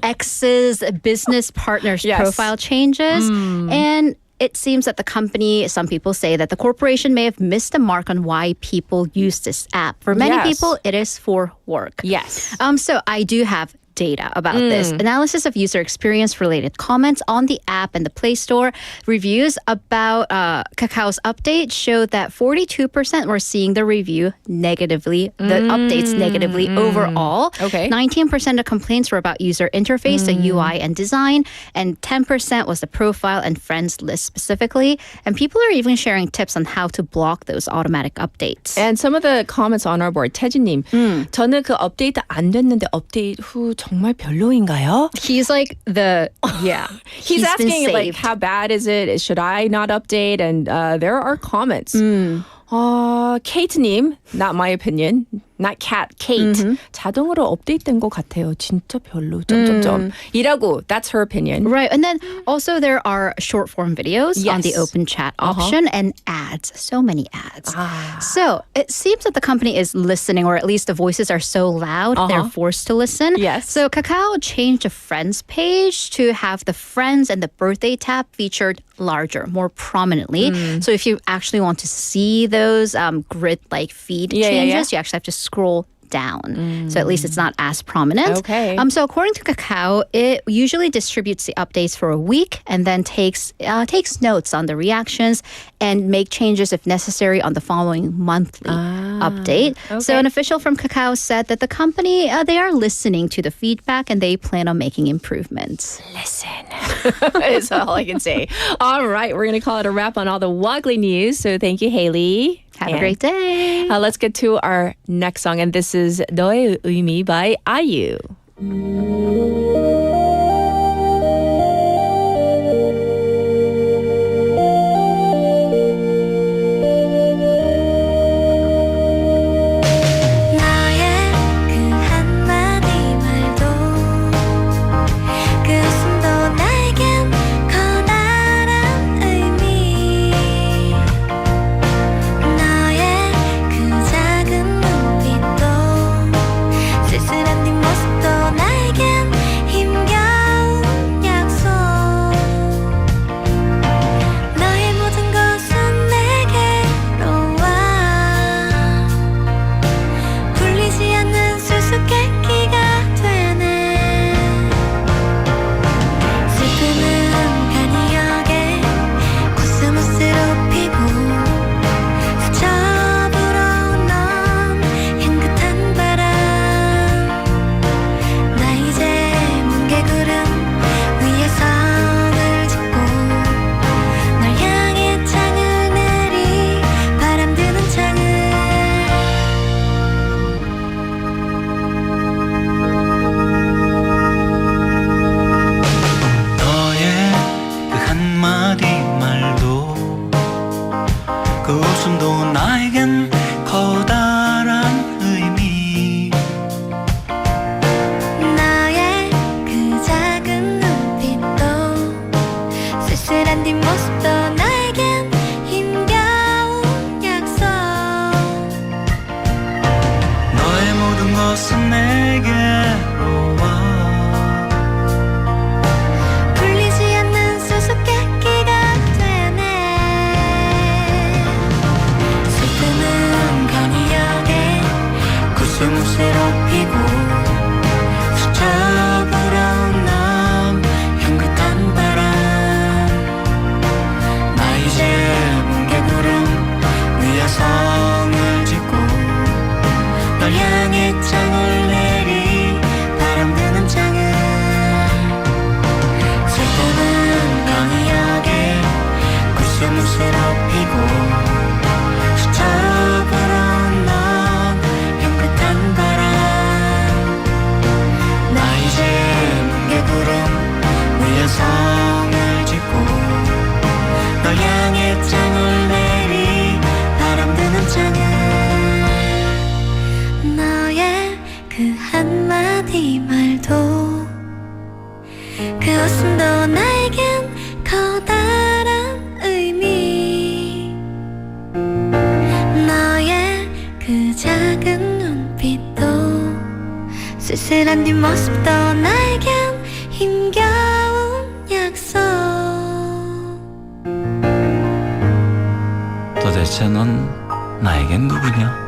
exes, business partners' profile changes? And it seems that the company, some people say that the corporation may have missed the mark on why people use this app. For many people, it is for work. Yes. So I do have data about this. Analysis of user experience related comments on the app and the Play Store. Reviews about Kakao's update showed that 42% were seeing the review negatively, the updates negatively overall. 19% of complaints were about user interface, the UI and design, and 10% was the profile and friends list specifically. And people are even sharing tips on how to block those automatic updates. And some of the comments on our board, 태진님, 저는 그 업데이트 안 됐는데 업데이트 후 정말 별로인가요? He's like He's asking like, how bad is it? Should I not update? And there are comments. 케이트님, not my opinion, not cat, Kate. 자동으로 업데이트된 것 같아요. 진짜 별로. 이라고. That's her opinion. Right. And then also there are short form videos on the Yes. open chat option and ads. So many ads. So it seems that the company is listening, or at least the voices are so loud, they're forced to listen. Yes. So Kakao changed the friends page to have the friends and the birthday tab featured larger, more prominently. So if you actually want to see those grid-like feed changes, you actually have to scroll down. So at least it's not as prominent. Okay. So according to Kakao, it usually distributes the updates for a week and then takes notes on the reactions and make changes if necessary on the following monthly update. So an official from Kakao said that the company, they are listening to the feedback and they plan on making improvements. Listen. Is all I can say. All right, we're going to call it a wrap on all the Woggly news. So thank you, Haley. Have a great day. Let's get to our next song, and this is 너의 의미 by IU. 쓸쓸한 뒷모습도 나에겐 힘겨운 약속. 도대체 넌 나에겐 누구냐?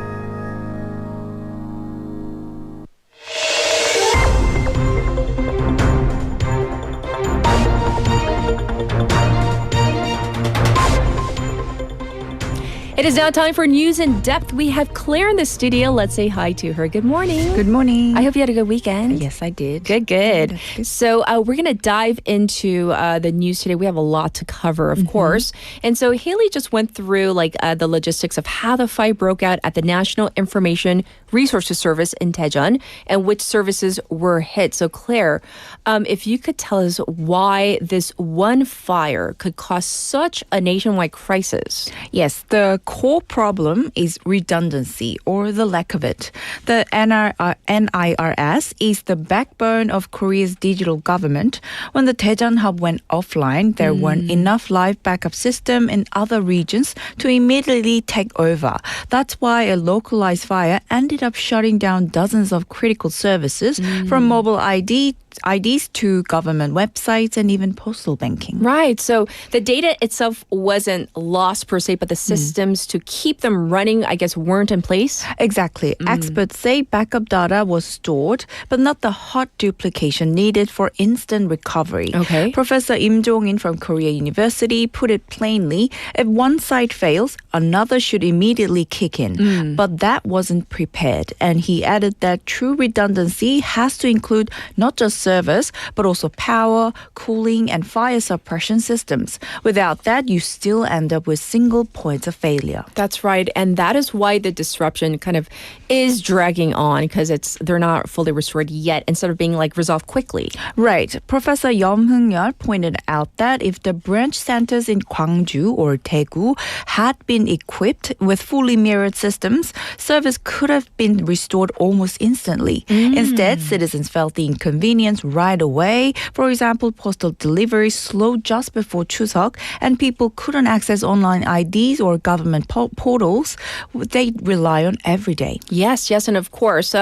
It is now time for News in Depth. We have Claire in the studio. Let's say hi to her. Good morning. Good morning. I hope you had a good weekend. Yes, I did. Good. So we're going to dive into the news today. We have a lot to cover, of course. And so Haley just went through the logistics of how the fight broke out at the National Information Resources Service in Daejeon and which services were hit. So Claire, if you could tell us why this one fire could cause such a nationwide crisis. Yes, the core problem is redundancy or the lack of it. The NIRS is the backbone of Korea's digital government. When the Daejeon hub went offline, there weren't enough live backup system in other regions to immediately take over. That's why a localized fire ended up shutting down dozens of critical services from mobile IDs to government websites and even postal banking. Right. So the data itself wasn't lost per se, but the systems to keep them running, I guess, weren't in place? Exactly. Experts say backup data was stored, but not the hot duplication needed for instant recovery. Okay. Professor Im Jong-in from Korea University put it plainly, if one site fails, another should immediately kick in. But that wasn't prepared. And he added that true redundancy has to include not just servers, but also power, cooling, and fire suppression systems. Without that, you still end up with single points of failure. That's right. And that is why the disruption kind of is dragging on, because they're not fully restored yet instead of being like resolved quickly. Right. Professor Yeom Heung-yeol pointed out that if the branch centers in Gwangju or Daegu had been equipped with fully mirrored systems, service could have been restored almost instantly. Instead, citizens felt the inconvenience right away. For example, postal delivery slowed just before Chuseok, and people couldn't access online IDs or government portals they rely on every day. Yes, and of course,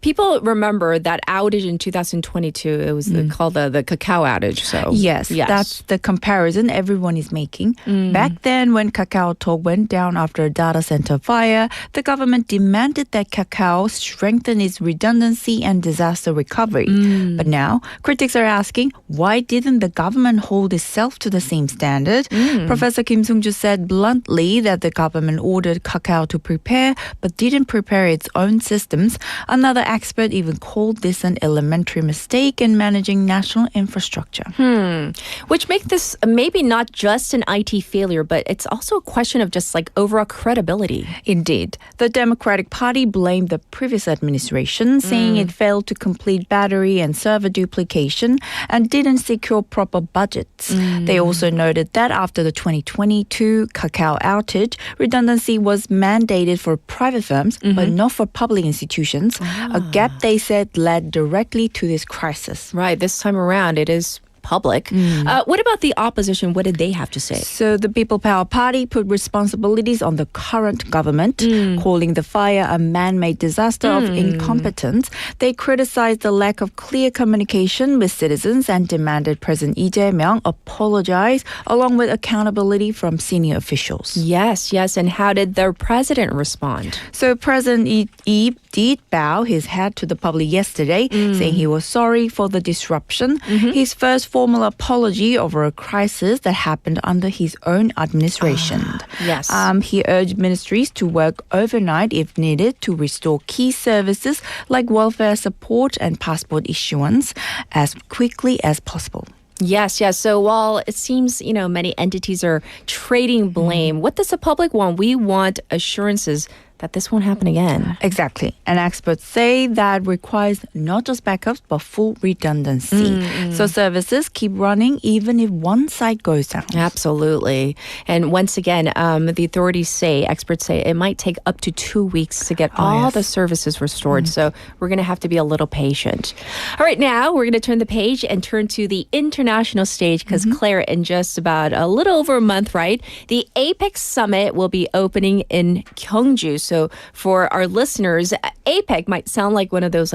people remember that outage in 2022. It was called the Kakao outage. So yes, that's the comparison everyone is making. Back then, when KakaoTalk went down after a data center fire, the government demanded that Kakao strengthen its redundancy and disaster recovery. But now, critics are asking, why didn't the government hold itself to the same standard? Professor Kim Sung-ju said bluntly that the government ordered Kakao to prepare, but didn't prepare its own systems. Another expert even called this an elementary mistake in managing national infrastructure. Which makes this maybe not just an IT failure, but it's also a question of just like overall credibility. Indeed. The Democratic Party blamed the previous administration, saying it failed to complete battery and server duplication and didn't secure proper budgets. They also noted that after the 2022 Kakao outage, redundancy was mandated for private firms, but not for public institutions, a gap they said led directly to this crisis. Right, this time around it is public. What about the opposition? What did they have to say? So the People Power Party put responsibilities on the current government, calling the fire a man-made disaster of incompetence. They criticized the lack of clear communication with citizens and demanded President Lee Jae-myung apologize along with accountability from senior officials. Yes. And how did their president respond? So President Lee did bow his head to the public yesterday, saying he was sorry for the disruption. His first formal apology over a crisis that happened under his own administration. Yes. He urged ministries to work overnight if needed to restore key services like welfare support and passport issuance as quickly as possible. Yes. So while it seems, many entities are trading blame, what does the public want? We want assurances that this won't happen again. Exactly. And experts say that requires not just backups, but full redundancy. So services keep running even if one site goes down. Absolutely. And once again, the authorities experts say, it might take up to 2 weeks to get all the services restored. So we're going to have to be a little patient. All right, now we're going to turn the page and turn to the international stage because Claire, in just about a little over a month, right? The APEC summit will be opening in Gyeongju. So for our listeners, APEC might sound like one of those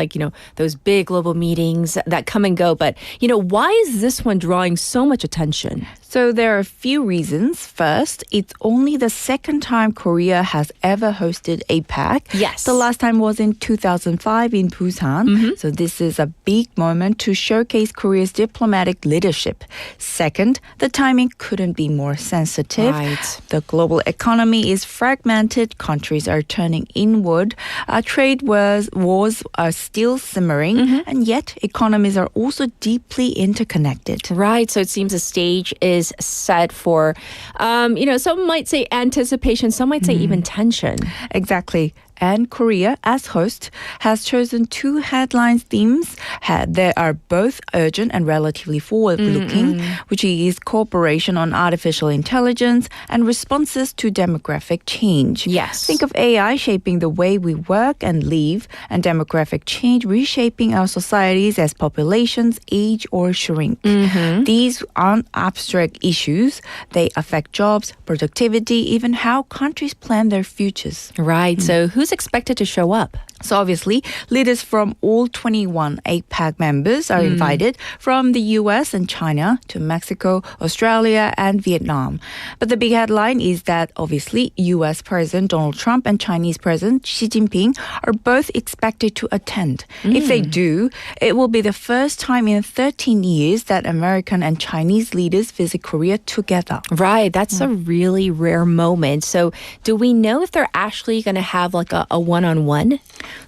those big global meetings that come and go. But, why is this one drawing so much attention? So there are a few reasons. First, it's only the second time Korea has ever hosted APEC. Yes. The last time was in 2005 in Busan. So this is a big moment to showcase Korea's diplomatic leadership. Second, the timing couldn't be more sensitive. Right. The global economy is fragmented. Countries are turning inward. Trade wars are still simmering. And yet, economies are also deeply interconnected. Right. So it seems the stage is set for, some might say anticipation, some might say even tension. Exactly. and Korea as host has chosen two headline themes that are both urgent and relatively forward-looking, which is cooperation on artificial intelligence and responses to demographic change. Yes. Think of AI shaping the way we work and live, and demographic change reshaping our societies as populations age or shrink. These aren't abstract issues. They affect jobs, productivity, even how countries plan their futures. Right. So who's expected to show up? So obviously, leaders from all 21 APEC members are invited, from the US and China to Mexico, Australia, and Vietnam. But the big headline is that obviously US President Donald Trump and Chinese President Xi Jinping are both expected to attend. If they do, it will be the first time in 13 years that American and Chinese leaders visit Korea together. Right. That's a really rare moment. So do we know if they're actually going to have like a one-on-one?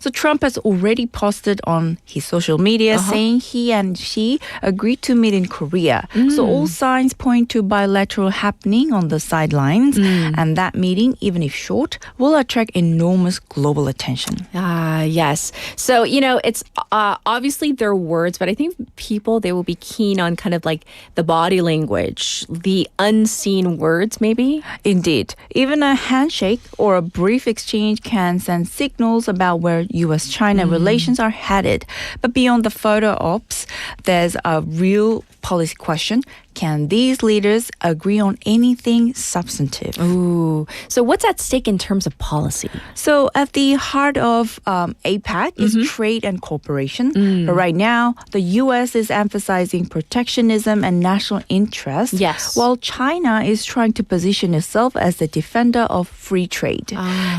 So Trump has already posted on his social media saying he and Xi agreed to meet in Korea. So all signs point to bilateral happening on the sidelines. And that meeting, even if short, will attract enormous global attention. Yes. So, it's obviously their words, but I think people, they will be keen on kind of like the body language, the unseen words maybe? Indeed. Even a handshake or a brief exchange can send signals about where U.S.-China relations are headed. But beyond the photo ops, there's a real policy question. Can these leaders agree on anything substantive? Ooh. So what's at stake in terms of policy? So at the heart of APEC is trade and cooperation. But right now, the U.S. is emphasizing protectionism and national interest, while China is trying to position itself as the defender of free trade.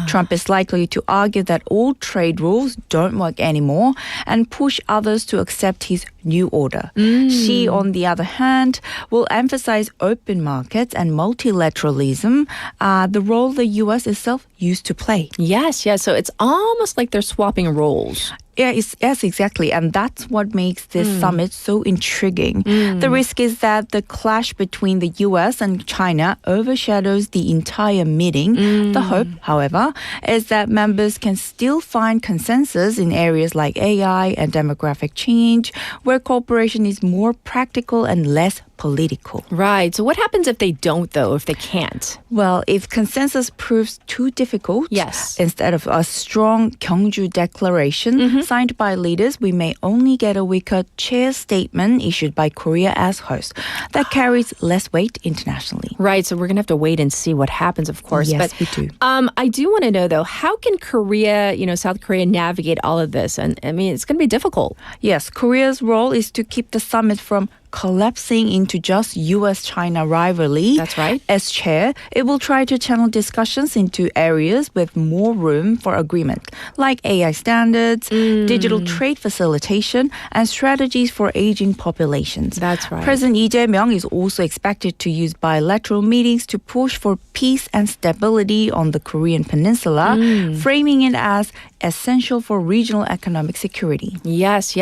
Trump is likely to argue that old trade rules don't work anymore and push others to accept his new order. Xi, on the other hand, will emphasize open markets and multilateralism, the role the U.S. itself used to play. Yes. So it's almost like they're swapping roles. Yes, exactly. And that's what makes this summit so intriguing. The risk is that the clash between the U.S. and China overshadows the entire meeting. The hope, however, is that members can still find consensus in areas like AI and demographic change, where cooperation is more practical and less political. Right. So what happens if they don't, though, if they can't? Well, if consensus proves too difficult, instead of a strong Gyeongju Declaration signed by leaders, we may only get a weaker chair statement issued by Korea as host that carries less weight internationally. Right. So we're going to have to wait and see what happens, of course. Yes, but, we do. I do want to know, though, how can Korea, South Korea navigate all of this? And I mean, it's going to be difficult. Yes, Korea's role is to keep the summit from collapsing into just U.S.-China rivalry. That's right. As chair, it will try to channel discussions into areas with more room for agreement, like AI standards, digital trade facilitation, and strategies for aging populations. That's right. President Lee Jae-myung is also expected to use bilateral meetings to push for peace and stability on the Korean peninsula, framing it as essential for regional economic security. Yes.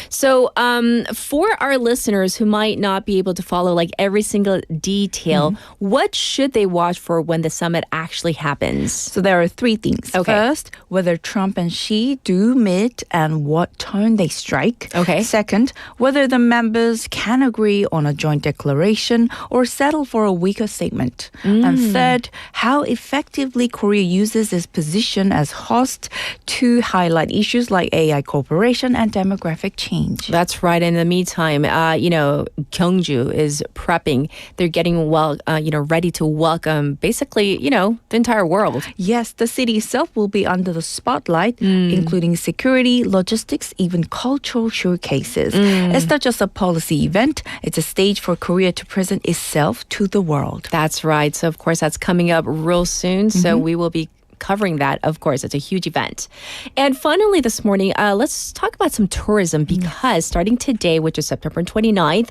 So for our listeners who might not be able to follow like every single detail, what should they watch for when the summit actually happens? So there are three things. First, whether Trump and Xi do meet and what tone they strike. Second, whether the members can agree on a joint declaration or settle for a weaker statement. And third, how effectively Korea uses its position as host to highlight issues like AI cooperation and demographic change. That's right. In the meantime, Gyeongju is prepping. They're getting ready to welcome basically, the entire world. Yes, the city itself will be under the spotlight, including security, logistics, even cultural showcases. It's not just a policy event. It's a stage for Korea to present itself to the world. That's right. So, of course, that's coming up real soon. So we will be covering that. Of course, it's a huge event. And finally this morning, let's talk about some tourism because starting today, which is September 29th,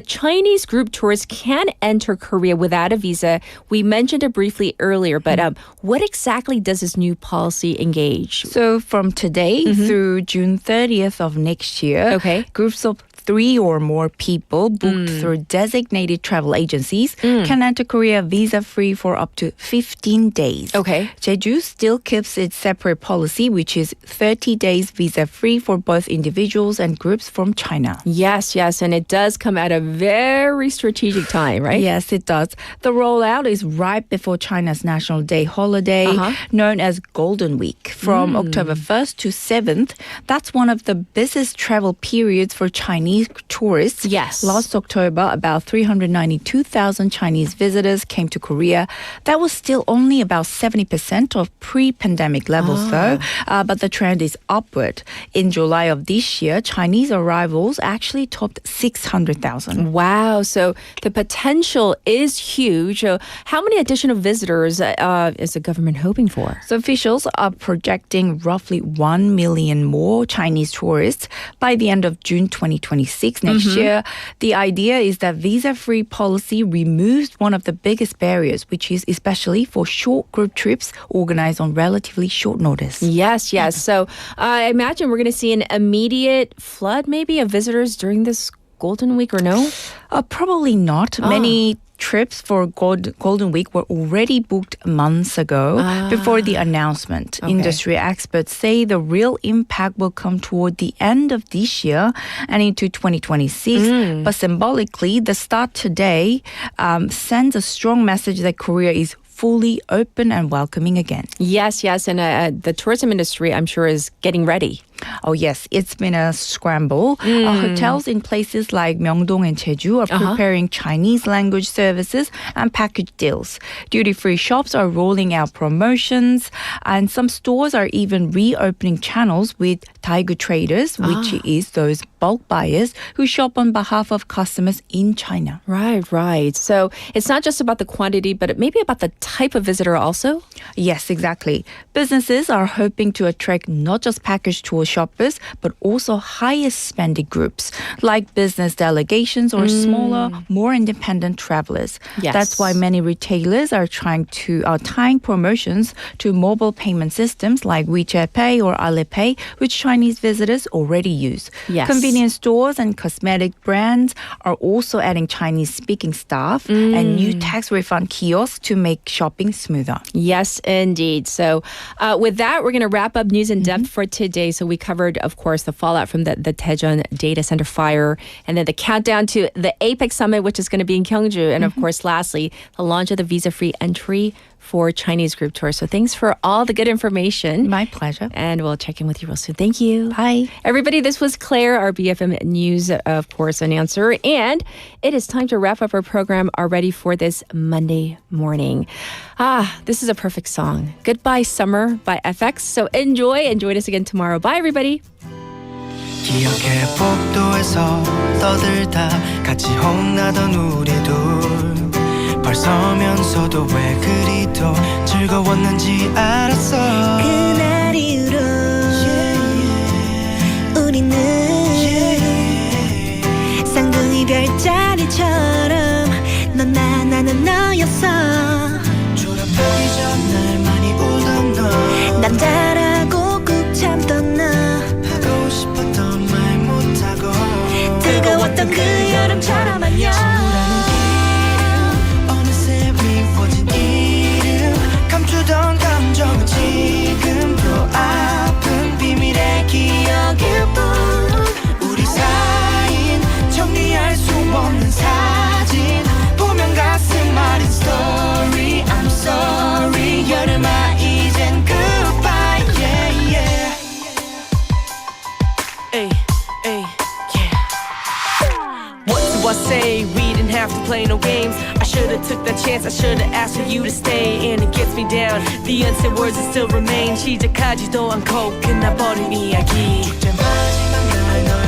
Chinese group tourists can enter Korea without a visa. We mentioned it briefly earlier, but what exactly does this new policy engage? So from today through June 30th of next year, groups of 3 or more people booked through designated travel agencies can enter Korea visa-free for up to 15 days. Okay. Jeju still keeps its separate policy, which is 30 days visa-free for both individuals and groups from China. Yes, and it does come at a very strategic time, right? Yes, it does. The rollout is right before China's National Day holiday, known as Golden Week, from October 1st to 7th. That's one of the busiest travel periods for Chinese tourists. Yes. Last October, about 392,000 Chinese visitors came to Korea. That was still only about 70% of pre-pandemic levels, though. But the trend is upward. In July of this year, Chinese arrivals actually topped 600,000. Wow, so the potential is huge. How many additional visitors is the government hoping for? So officials are projecting roughly 1 million more Chinese tourists by the end of June 2026 next year. The idea is that visa-free policy removes one of the biggest barriers, which is especially for short group trips organized on relatively short notice. Yes. So I imagine we're going to see an immediate flood maybe of visitors during this Golden Week or no? Probably not. Many trips for Golden Week were already booked months ago before the announcement. Okay. Industry experts say the real impact will come toward the end of this year and into 2026. But symbolically, the start today sends a strong message that Korea is fully open and welcoming again. Yes, and the tourism industry, I'm sure, is getting ready. Oh yes, it's been a scramble. Hotels in places like Myeongdong and Jeju are preparing Chinese language services and package deals. Duty-free shops are rolling out promotions, and some stores are even reopening channels with Daegu traders, which is those bulk buyers who shop on behalf of customers in China. Right. So it's not just about the quantity, but maybe about the type of visitor also? Yes, exactly. Businesses are hoping to attract not just package tour shoppers, but also highest spending groups like business delegations or smaller, more independent travelers. Yes. That's why many retailers are tying promotions to mobile payment systems like WeChat Pay or Alipay, which Chinese visitors already use. Yes. Convenience stores and cosmetic brands are also adding Chinese-speaking staff and new tax refund kiosks to make shopping smoother. Yes, indeed. So with that, we're going to wrap up News in Depth for today. So we covered, of course, the fallout from the Daejeon data center fire, and then the countdown to the APEC summit, which is going to be in Gyeongju. And of course, lastly, the launch of the visa-free entry for Chinese group tours. So thanks for all the good information. My pleasure. And we'll check in with you real soon. Thank you. Bye. Everybody, this was Claire, our BFM News, of course, announcer. And it is time to wrap up our program already for this Monday morning. This is a perfect song. Goodbye Summer by FX. So enjoy and join us again tomorrow. Bye, everybody. 기억의 복도에서 떠들다 같이 혼나던 우리들 벌서면서도 왜 그리도 즐거웠는지 알았어 그날 이후로 우리는 쌍둥이 별자리처럼 넌 나 나는 너였어 졸업하기 전날 많이 울던 너 남자라고 꾹 참던 너 하고 싶었던 말 못하고 뜨거웠던 그 여름처럼 안녕 감추던 감정은 지금도 아픈 비밀의 기억일 뿐 우리 사이인 정리할 수 없는 사진 보면 가슴 아린 story I'm sorry 여름아 이젠 goodbye yeah yeah Ay, ay, yeah What do I say? We didn't have to play no games I should've took that chance I should've asked for you to stay and it gets me down The unsaid words that still remain 시작하지도 않고 끝나버린 이야기 축제 마지막 날